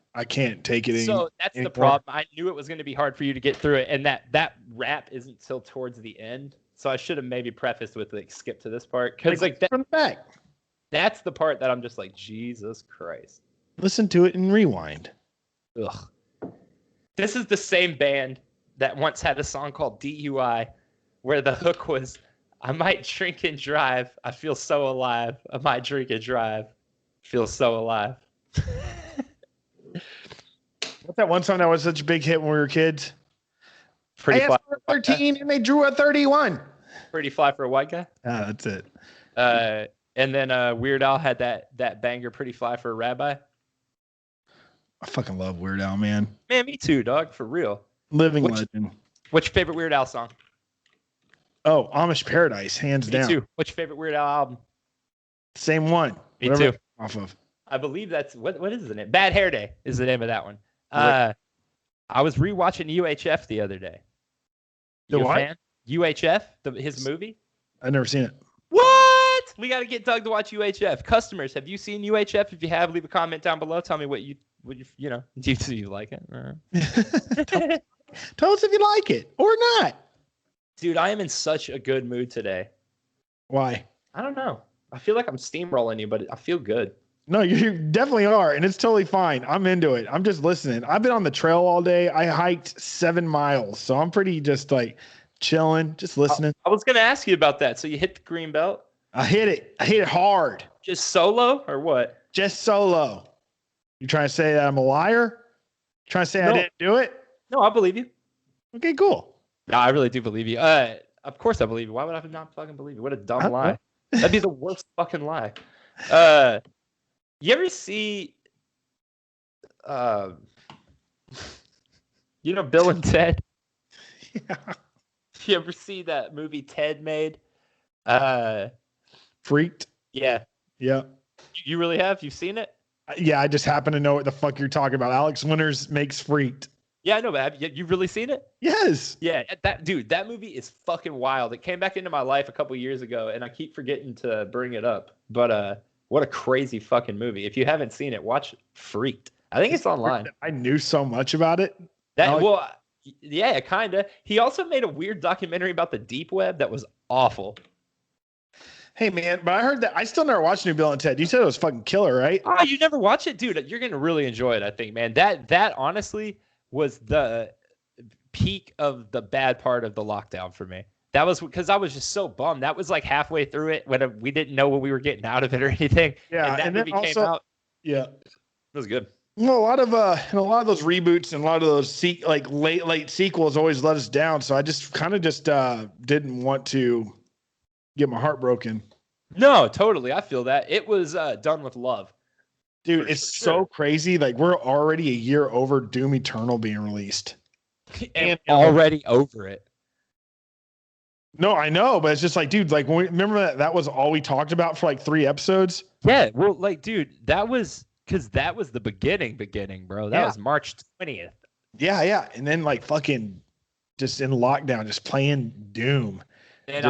take it anymore. So that's the problem. I knew it was going to be hard for you to get through it. And that rap isn't till towards the end. So I should have maybe prefaced with like skip to this part. Cause like that, from the back. That's the part that I'm just like, Jesus Christ. Listen to it and rewind. Ugh. This is the same band that once had a song called DUI where the hook was, I might drink and drive. I feel so alive. I might drink and drive. Feel so alive. What's that one song that was such a big hit when we were kids? Pretty Fly for 13 and they drew a 31. Pretty Fly for a White Guy. Ah, that's it. And then Weird Al had that banger Pretty Fly for a Rabbi. I fucking love Weird Al, man. Man, me too, dog. For real. Living legend. What's your favorite Weird Al song? Oh, Amish Paradise, hands down. Me too. What's your favorite Weird Al album? Same one. Me too. Off of. I believe that's what is the name? Bad Hair Day is the name of that one. I was rewatching UHF the other day. The what? Fan? UHF, his movie. I've never seen it. What? We got to get Doug to watch UHF. Customers, have you seen UHF? If you have, leave a comment down below. Tell me what you know. Do you like it? Tell us if you like it or not. Dude, I am in such a good mood today. Why? I don't know. I feel like I'm steamrolling you, but I feel good. No, you definitely are, and it's totally fine. I'm into it. I'm just listening. I've been on the trail all day. I hiked 7 miles, so I'm pretty just like chilling, just listening. I was gonna ask you about that. So you hit the green belt? I hit it hard. Just solo or what? Just solo. You trying to say that I'm a liar? Trying to say I didn't do it? No, I believe you. Okay, cool. No, I really do believe you. Of course I believe you. Why would I not fucking believe you? What a dumb lie. That'd be the worst fucking lie. You ever see Bill and Ted? Yeah. You ever see that movie Ted made? Freaked? Yeah. Yeah. You really have? You've seen it? Yeah, I just happen to know what the fuck you're talking about. Alex Winters makes Freaked. Yeah, I know, but you've really seen it? Yes. Yeah, that movie is fucking wild. It came back into my life a couple years ago, and I keep forgetting to bring it up. But what a crazy fucking movie. If you haven't seen it, watch Freaked. I think it's online. I knew so much about it. Yeah, kind of. He also made a weird documentary about the deep web that was awful. Hey, man, but I heard that I still never watched New Bill and Ted. You said it was fucking killer, right? Oh, you never watch it? Dude, you're going to really enjoy it, I think, man. That honestly was the peak of the bad part of the lockdown for me. That was because I was just so bummed. That was like halfway through it when we didn't know what we were getting out of it or anything. Yeah, and that movie came out. Yeah, it was good. Well, a lot of those reboots and a lot of those late sequels always let us down. So I just kind of didn't want to get my heart broken. No, totally. I feel that. It was done with love. Dude, it's so crazy. Like, we're already a year over Doom Eternal being released. And already over it. No, I know, but it's just like, dude, like, remember that was all we talked about for like 3 episodes? Yeah, well, like, dude, that was because that was the beginning, bro. That was March 20th. Yeah. And then, like, fucking just in lockdown, just playing Doom. And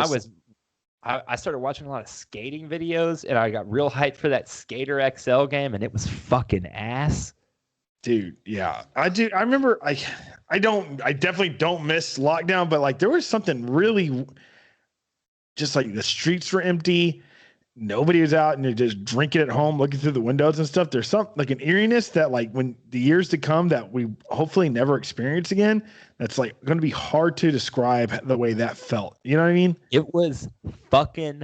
I started watching a lot of skating videos, and I got real hyped for that Skater XL game, and it was fucking ass. Dude, yeah. I remember I definitely don't miss lockdown, but like there was something really just like the streets were empty. Nobody was out and you're just drinking at home, looking through the windows and stuff. There's some like an eeriness that like when the years to come that we hopefully never experience again, that's like going to be hard to describe the way that felt. You know what I mean? It was fucking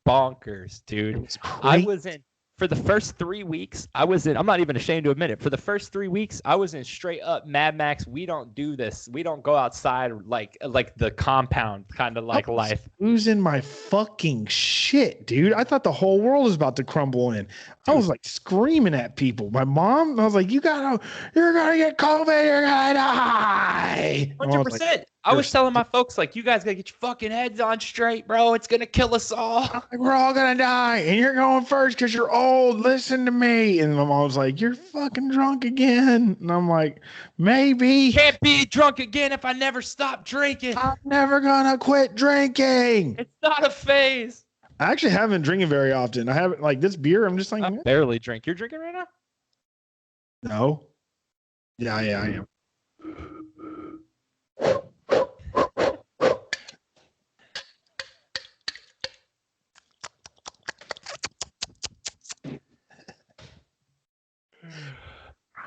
bonkers, dude. I was in for the first 3 weeks. I'm not even ashamed to admit it. For the first 3 weeks, I was in straight up Mad Max. We don't do this. We don't go outside like the compound kind of like life. Losing my fucking shit, dude. I thought the whole world was about to crumble in. I was like screaming at people. My mom, I was like, you're gonna get COVID, you're gonna die. 100%. I was telling my folks, like, you guys gotta get your fucking heads on straight, bro. It's gonna kill us all. Like, we're all gonna die, and you're going first because you're old. Listen to me. And my mom was like, you're fucking drunk again. And I'm like, maybe. Can't be drunk again if I never stop drinking. I'm never gonna quit drinking. It's not a phase. I actually haven't been drinking very often. I haven't, like, this beer, I'm just like, I barely drink. You're drinking right now? No. Yeah, I am.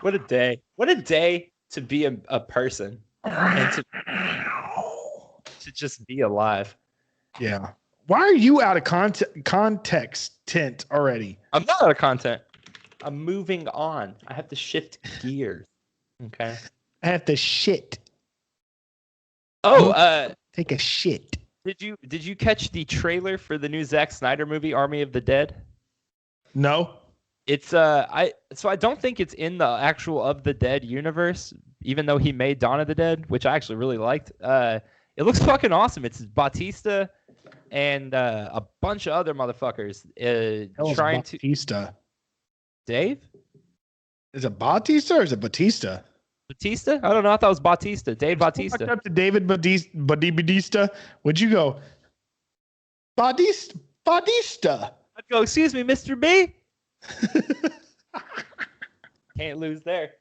What a day. What a day to be a person and to just be alive. Yeah. Why are you out of context tint already? I'm not out of content. I'm moving on. I have to shift gears. Okay. I have to shit. Oh, take a shit. Did you catch the trailer for the new Zack Snyder movie, Army of the Dead? No. It's I don't think it's in the actual Of the Dead universe, even though he made Dawn of the Dead, which I actually really liked. It looks fucking awesome. It's Bautista and a bunch of other motherfuckers trying Bautista. Dave? Is it Bautista or is it Batista? Batista? I don't know. I thought it was Bautista. Dave Bautista. Up to David Bautista. Would you go Bautista? I'd go, excuse me, Mr. B. Can't lose there.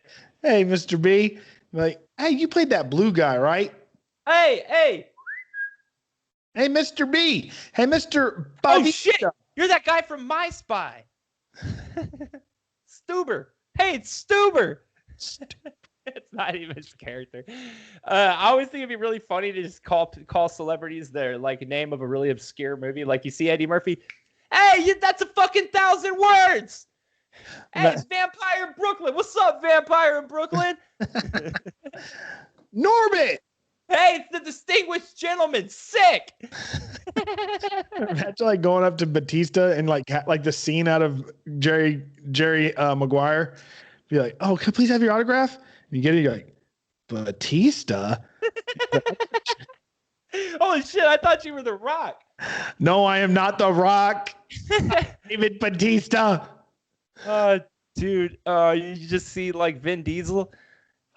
Hey, Mr. B. Like, hey, you played that blue guy, right? Hey, Mr. B. Hey, Mr. Bautista. Oh, shit. You're that guy from My Spy. Stuber. Hey, it's Stuber. It's not even his character. I always think it'd be really funny to just call celebrities their like name of a really obscure movie. Like you see Eddie Murphy. Hey, that's a fucking 1,000 words. Hey, it's Vampire in Brooklyn. What's up, Vampire in Brooklyn? Norbit. Hey, it's the Distinguished Gentleman. Sick. Imagine like going up to Batista and like the scene out of Jerry Maguire. Be like, oh, can I please have your autograph? And you get it, you're like, Batista? Holy shit, I thought you were The Rock. No, I am not The Rock. David Bautista. Dude, you just see like Vin Diesel.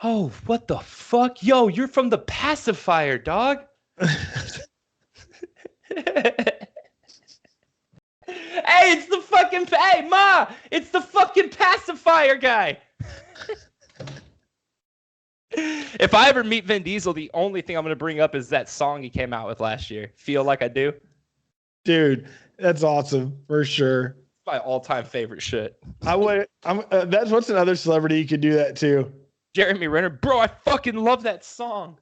Oh, what the fuck? Yo, you're from The Pacifier, dog. Hey, it's the fucking... Hey, Ma! It's the fucking Pacifier guy! If I ever meet Vin Diesel, the only thing I'm going to bring up is that song he came out with last year. Feel Like I Do. Dude, that's awesome, for sure. It's my all-time favorite shit. That's what's another celebrity you could do that to. Jeremy Renner. Bro, I fucking love that song.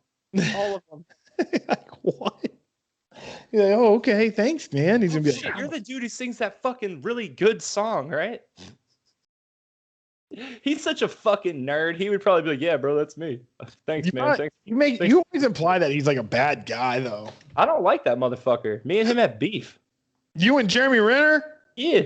All of them. Like, what? You're like, oh, okay, thanks, man. He's gonna be like, you're the dude who sings that fucking really good song, right? He's such a fucking nerd. He would probably be like, yeah, bro, that's me. Thanks, man. You always imply that he's like a bad guy, though. I don't like that motherfucker. Me and him have beef. You and Jeremy Renner? Yeah.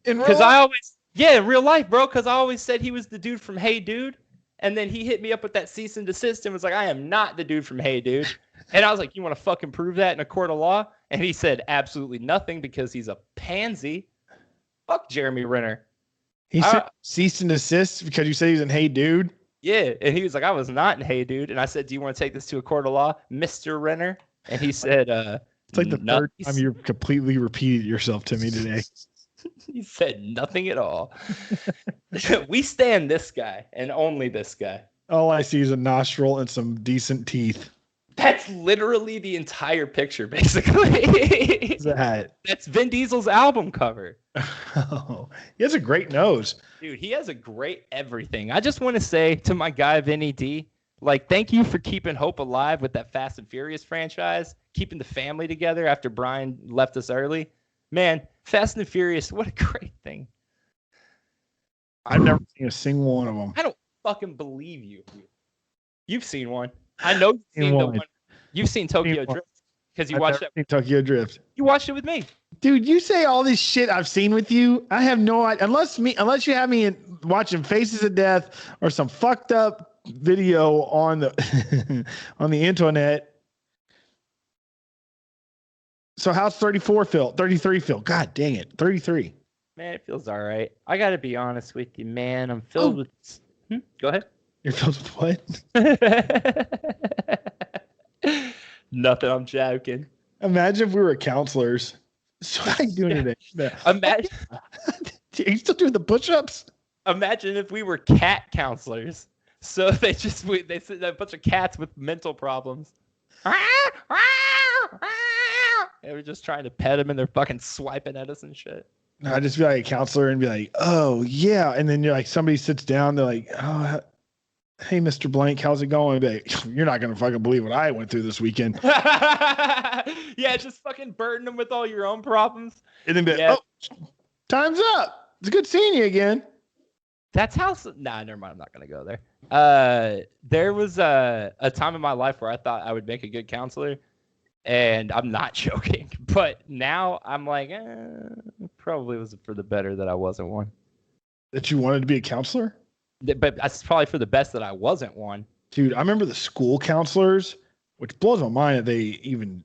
In real life? In real life, bro, because I always said he was the dude from Hey Dude. And then he hit me up with that cease and desist and was like, I am not the dude from Hey Dude. And I was like, you want to fucking prove that in a court of law? And he said absolutely nothing because he's a pansy. Fuck Jeremy Renner. He said cease and desist because you said he was in Hey Dude? Yeah. And he was like, I was not in Hey Dude. And I said, do you want to take this to a court of law, Mr. Renner? And he said, it's like the third time you've completely repeated yourself to me today. He said nothing at all. We stand this guy and only this guy. All I see is a nostril and some decent teeth. That's literally the entire picture, basically. What's that? That's Vin Diesel's album cover. Oh, he has a great nose. Dude, he has a great everything. I just want to say to my guy, Vinny D, like, thank you for keeping hope alive with that Fast and Furious franchise, keeping the family together after Brian left us early. Man, Fast and Furious, what a great thing. I've never seen a single one of them. I don't fucking believe you. You've seen one. I know you've seen the one. You've seen Tokyo Drift because you watched it. Tokyo Drift. You watched it with me. Dude, you say all this shit I've seen with you. I have no idea. Unless you have me watching Faces of Death or some fucked up video on the on the internet. So how's 34 feel? 33 feel? God dang it. 33. Man, it feels all right. I got to be honest with you, man. I'm filled with... Go ahead. You're filled with what? Nothing. I'm joking. Imagine if we were counselors. So how are you doing today? Imagine... Are you still doing the push-ups? Imagine if we were cat counselors. So they sit a bunch of cats with mental problems. They were just trying to pet them and they're fucking swiping at us and shit. I'd just be like a counselor and be like, oh, yeah. And then you're like, somebody sits down. They're like, oh, hey, Mr. Blank, how's it going? Be like, you're not going to fucking believe what I went through this weekend. Yeah, just fucking burden them with all your own problems. And then be like, oh, time's up. It's good seeing you again. That's how... Nah, never mind. I'm not going to go there. There was a time in my life where I thought I would make a good counselor. And I'm not joking. But now I'm like, probably was for the better that I wasn't one. That you wanted to be a counselor? But that's probably for the best that I wasn't one. Dude, I remember the school counselors, which blows my mind that they even.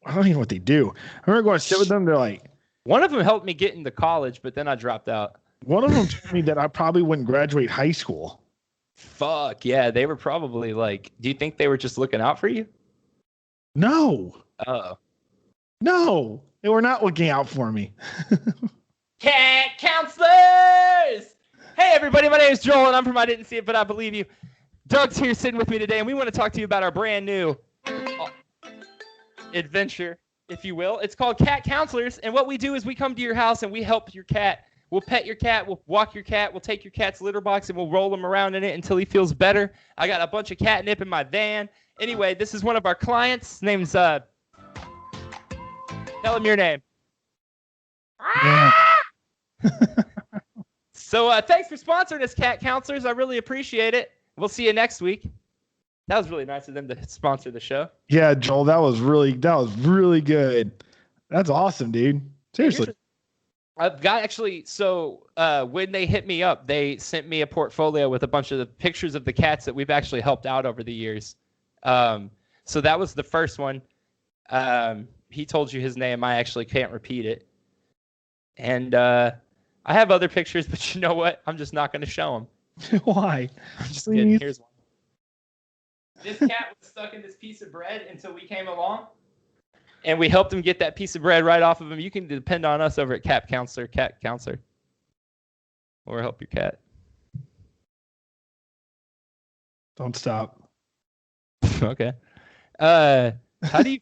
I don't even know what they do. I remember going to sit with them. They're like, one of them helped me get into college, but then I dropped out. one of them told me that I probably wouldn't graduate high school. Fuck yeah, they were probably like. Do you think they were just looking out for you? No. Oh. No, they were not looking out for me. Cat counselors! Hey everybody, my name is Joel and I'm from I Didn't See It, But I Believe You. Doug's here sitting with me today and we want to talk to you about our brand new adventure, if you will. It's called Cat Counselors, and what we do is we come to your house and we help your cat. We'll pet your cat, we'll walk your cat, we'll take your cat's litter box and we'll roll him around in it until he feels better. I got a bunch of catnip in my van. Anyway, this is one of our clients. His name's tell him your name. Yeah. So thanks for sponsoring us, Cat Counselors. I really appreciate it. We'll see you next week. That was really nice of them to sponsor the show. Yeah, Joel, that was really good. That's awesome, dude. Seriously. I've got actually, so when they hit me up, they sent me a portfolio with a bunch of the pictures of the cats that we've actually helped out over the years. So that was the first one. He told you his name. I actually can't repeat it. And I have other pictures, but you know what? I'm just not going to show them. Why? I'm just kidding. Here's one. This cat was stuck in this piece of bread until we came along, and we helped him get that piece of bread right off of him. You can depend on us over at Cat Counselor. Or help your cat. Don't stop. Okay. How do you...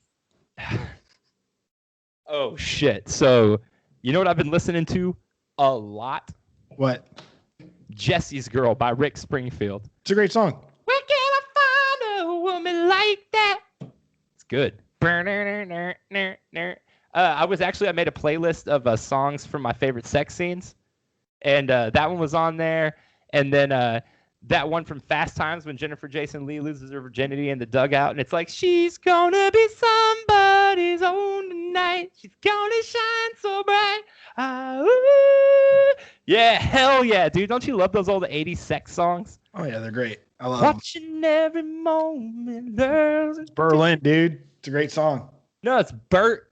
Oh, shit. So, you know what I've been listening to a lot? What? Jesse's Girl by Rick Springfield. It's a great song. Where can I find a woman like that? It's good. I made a playlist of songs from my favorite sex scenes, and that one was on there. And then that one from Fast Times when Jennifer Jason Leigh loses her virginity in the dugout, and it's like, she's gonna be somebody's own tonight. She's gonna shine so bright. Yeah, hell yeah, dude. Don't you love those old 80s sex songs? Oh, yeah, they're great. I love them. Watching every moment. It's Berlin, dude. It's a great song. No, it's Burt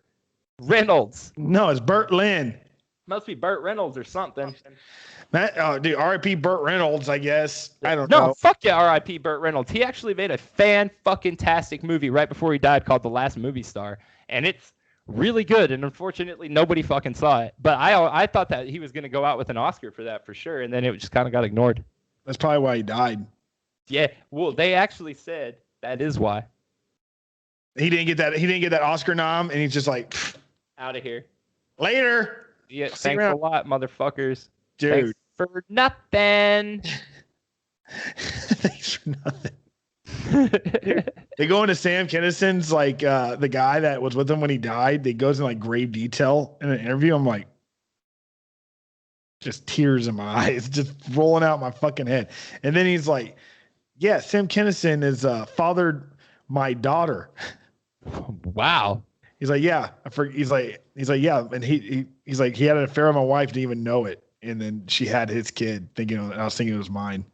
Reynolds. No, it's Burt Lynn. Must be Burt Reynolds or something. Dude, R.I.P. Burt Reynolds, I guess. I don't know. No, fuck yeah, R.I.P. Burt Reynolds. He actually made a fan-fucking-tastic movie right before he died called The Last Movie Star. And it's really good, and unfortunately, nobody fucking saw it. But I thought that he was going to go out with an Oscar for that for sure, and then it just kind of got ignored. That's probably why he died. Yeah, well, they actually said that is why. He didn't get that Oscar nom, and he's just like, out of here. Later. Yeah, thanks a lot, motherfuckers. Dude. Thanks for nothing. Thanks for nothing. They go into Sam Kinnison's, like, the guy that was with him when he died. They goes in like grave detail in an interview. I'm like, just tears in my eyes, just rolling out my fucking head. And then he's like, yeah, Sam Kinison is fathered my daughter. Wow. He's like, yeah. He's like, yeah. And he's like, he had an affair with my wife, didn't even know it. And then she had his kid, and I was thinking it was mine.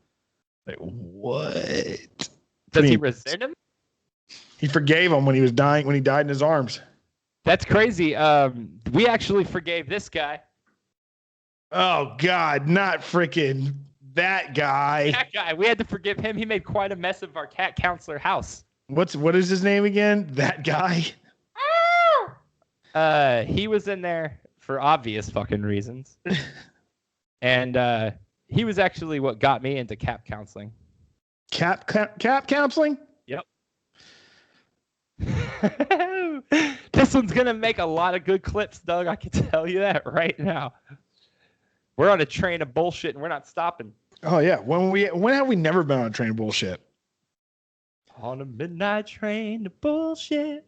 Like, what? Does he resent him? He forgave him when he was dying, when he died in his arms. That's crazy. We actually forgave this guy. Oh God, not freaking that guy. That guy. We had to forgive him. He made quite a mess of our Cat Counselor house. What is his name again? That guy? He was in there for obvious fucking reasons. And he was actually what got me into cap counseling. Cap counseling? Yep. This one's going to make a lot of good clips, Doug. I can tell you that right now. We're on a train of bullshit and we're not stopping. Oh yeah. When have we never been on a train of bullshit? On a midnight train to bullshit.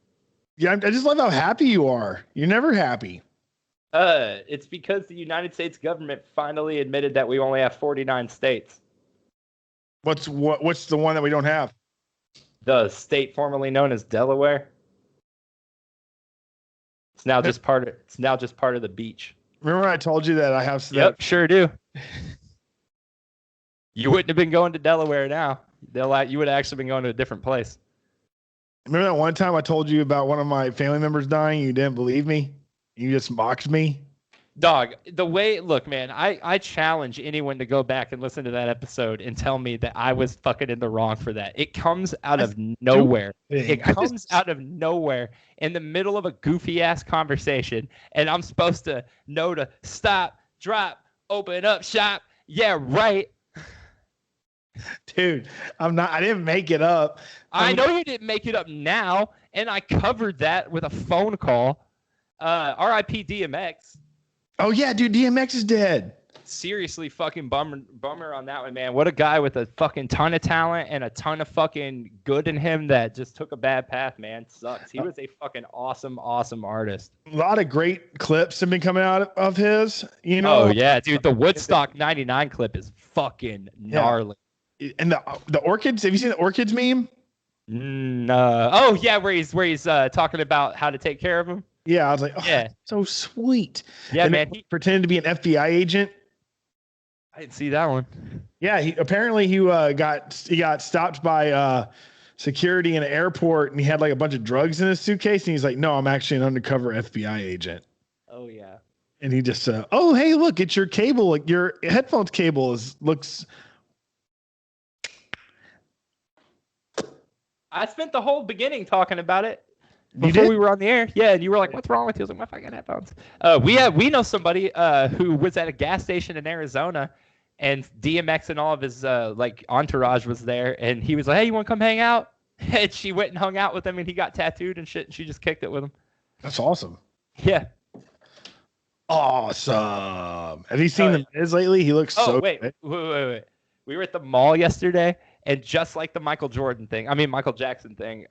Yeah, I just love how happy you are. You're never happy. It's because the United States government finally admitted that we only have 49 states. What's the one that we don't have? The state formerly known as Delaware. It's now just part of the beach. Remember I told you that I have. Yep, sure do. You wouldn't have been going to Delaware now. You would have actually been going to a different place. Remember that one time I told you about one of my family members dying? You didn't believe me. You just mocked me. Dog, look, man, I challenge anyone to go back and listen to that episode and tell me that I was fucking in the wrong for that. It comes out of nowhere. It comes out of nowhere in the middle of a goofy ass conversation, and I'm supposed to know to stop, drop, open up shop. Yeah, right. Dude, I didn't make it up. I know you didn't make it up now, and I covered that with a phone call. R.I.P. DMX. Oh yeah, dude, DMX is dead. Seriously, fucking bummer on that one, man. What a guy with a fucking ton of talent and a ton of fucking good in him that just took a bad path, man. Sucks. He was a fucking awesome artist. A lot of great clips have been coming out of his, you know. Oh yeah, dude, the Woodstock 99 clip is fucking gnarly. Yeah. And the orchids, have you seen the orchids meme? Oh yeah, where he's talking about how to take care of them. Yeah, I was like, oh, yeah, so sweet. Yeah, and man. He pretended to be an FBI agent. I didn't see that one. Yeah, he got stopped by security in an airport, and he had like a bunch of drugs in his suitcase, and he's like, "No, I'm actually an undercover FBI agent." Oh yeah. And he just, "Oh hey, look, it's your cable. Like your headphones cable looks." I spent the whole beginning talking about it. Before we were on the air, yeah, and you were like, "What's wrong with you?" I was like, "My fucking headphones." We know somebody who was at a gas station in Arizona, and DMX and all of his like entourage was there, and he was like, "Hey, you want to come hang out?" And she went and hung out with him, and he got tattooed and shit, and she just kicked it with him. That's awesome. Yeah. Awesome. Have you seen the Miz lately? He looks so. Wait. We were at the mall yesterday. And just like the Michael Jackson thing,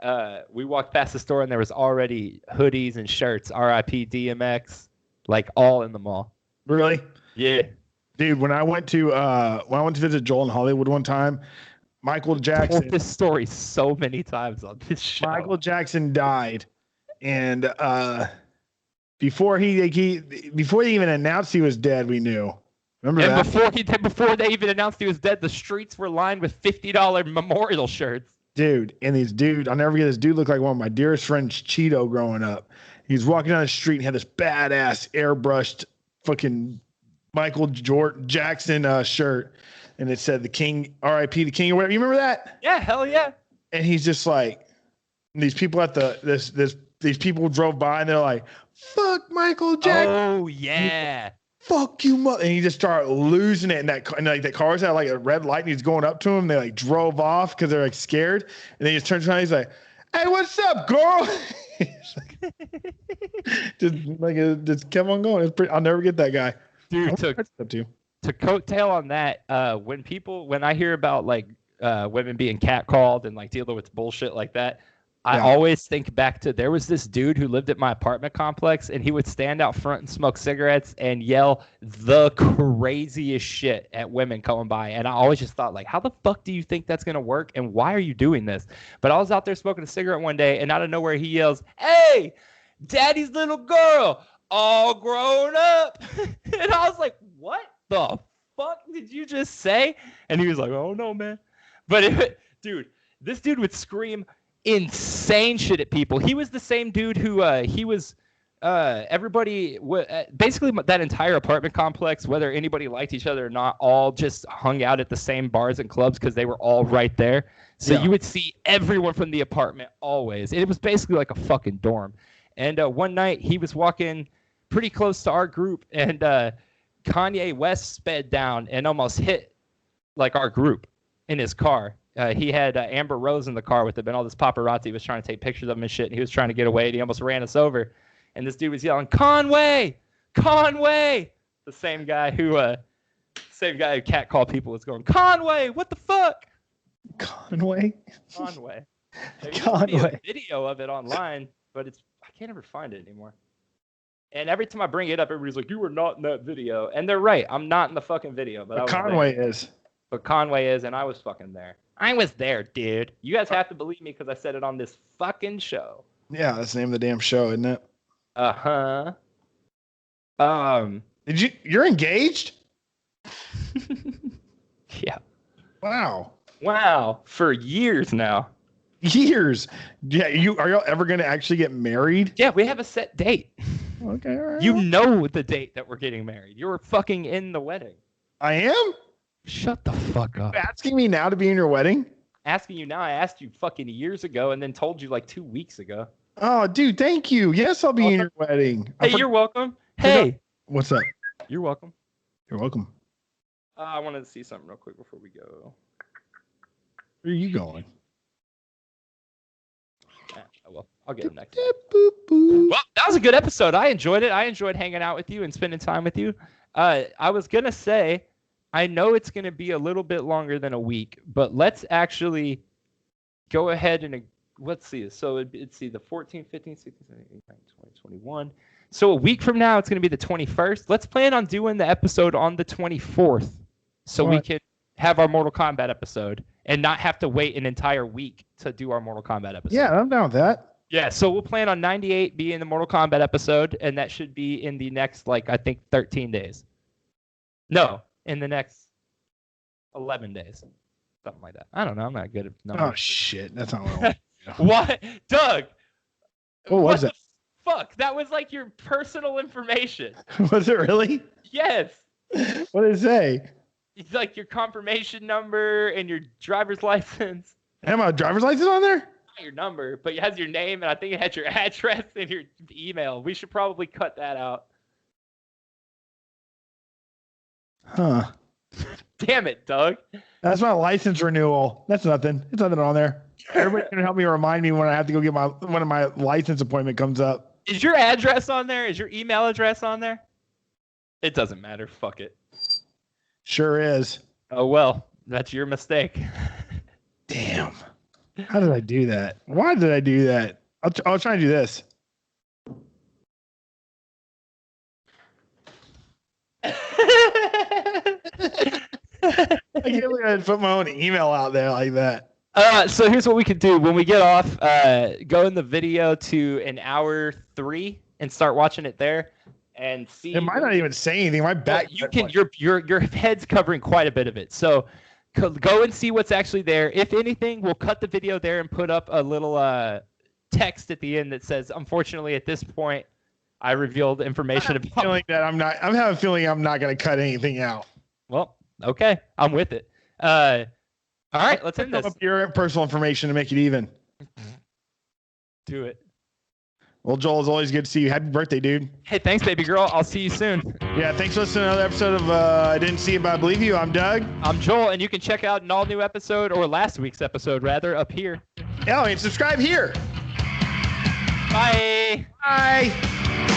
we walked past the store and there was already hoodies and shirts, R.I.P. DMX, like all in the mall. Really? Yeah. Dude, when I went to visit Joel in Hollywood one time, Michael Jackson. Told this story so many times on this show. Michael Jackson died, and before they even announced he was dead, we knew. Remember that? Before they even announced he was dead, the streets were lined with $50 memorial shirts. Dude, and I'll never forget this dude looked like one of my dearest friends, Cheeto, growing up. He was walking down the street and had this badass airbrushed fucking Michael Jackson shirt, and it said the King, R.I.P. the King or whatever. You remember that? Yeah, hell yeah. And he's just like, these people at these people drove by and they're like, "Fuck Michael Jackson." Oh yeah. "Fuck you, mother!" And he just started losing it. And that car's had like a red light, and he's going up to him. They like drove off because they're like scared. And then he just turns around. He's like, "Hey, what's up, girl?" just kept on going. I'll never get that guy. Dude, to coattail on that, when I hear about like women being catcalled and like dealing with bullshit like that, I always think back to there was this dude who lived at my apartment complex, and he would stand out front and smoke cigarettes and yell the craziest shit at women coming by. And I always just thought, like, how the fuck do you think that's going to work? And why are you doing this? But I was out there smoking a cigarette one day, and out of nowhere he yells, "Hey, daddy's little girl, all grown up." And I was like, what the fuck did you just say? And he was like, "Oh no, man." But this dude would scream insane shit at people. He was the same dude who everybody basically that entire apartment complex, whether anybody liked each other or not, all just hung out at the same bars and clubs because they were all right there. So you would see everyone from the apartment always. It was basically like a fucking dorm. And one night he was walking pretty close to our group, and Kanye West sped down and almost hit like our group in his car. He had Amber Rose in the car with him, and all this paparazzi was trying to take pictures of him and shit. And he was trying to get away, and he almost ran us over. And this dude was yelling, "Conway! Conway!" The same guy who catcalled people was going, "Conway! What the fuck?" Conway. There used to be a video of it online, but I can't ever find it anymore. And every time I bring it up, everybody's like, "You were not in that video," and they're right. I'm not in the fucking video, but Conway is. But Conway is, and I was fucking there. I was there, dude. You guys have to believe me because I said it on this fucking show. Yeah, that's the name of the damn show, isn't it? Uh-huh. You're engaged? Yeah. Wow. For years now. Years. Yeah. Are y'all ever going to actually get married? Yeah, we have a set date. Okay. All right. You know the date that we're getting married. You were fucking in the wedding. I am? Shut the fuck up. You're asking me now to be in your wedding? Asking you now. I asked you fucking years ago and then told you like 2 weeks ago. Oh, dude, thank you. Yes, I'll be in your wedding. Hey, you're welcome. Hey. What's up? You're welcome. You're welcome. I wanted to see something real quick before we go. Where are you going? Well, I'll get it next time. Well, that was a good episode. I enjoyed it. I enjoyed hanging out with you and spending time with you. I was going to say, I know it's going to be a little bit longer than a week, but let's actually go ahead and let's see. So it's the 14, 15, 16, 17, 18, 19, 20, 21. So a week from now, it's going to be the 21st. Let's plan on doing the episode on the 24th so we can have our Mortal Kombat episode and not have to wait an entire week to do our Mortal Kombat episode. Yeah, I'm down with that. Yeah, so we'll plan on 98 being the Mortal Kombat episode, and that should be in the next, I think 13 days. No, in the next 11 days. Something like that. I don't know. I'm not good at numbers. Oh, shit. That's not what I want. What? Doug! What was it? Fuck, that was like your personal information. Was it really? Yes. What did it say? It's like your confirmation number and your driver's license. Have my driver's license on there? Not your number, but it has your name, and I think it had your address and your email. We should probably cut that out. Huh. Damn it, Doug. That's my license renewal. That's nothing. It's nothing on there. Everybody can help me remind me when I have to go get one of my license appointment comes up. Is your address on there? Is your email address on there? It doesn't matter. Fuck it. Sure is. Oh, well, that's your mistake. Damn. How did I do that? Why did I do that? I'll try and do this. I can't believe I put my own email out there like that. So here's what we could do. When we get off, go in the video to an hour 3 and start watching it there and see. It might not even say anything. My back. Well, you can. Your head's covering quite a bit of it. So go and see what's actually there. If anything, we'll cut the video there and put up a little text at the end that says, "Unfortunately, at this point, I revealed information about." I'm having a feeling I'm not going to cut anything out. Well, okay, I'm with it. All right, let's end this. Up your personal information to make it even. Do it. Well, Joel, it's always good to see you. Happy birthday, dude. Hey, thanks, baby girl. I'll see you soon. Yeah, thanks for listening to another episode of I Didn't See It, But I Believe You. I'm Doug. I'm Joel, and you can check out an all-new episode, or last week's episode, rather, up here. Oh, and subscribe here. Bye. Bye.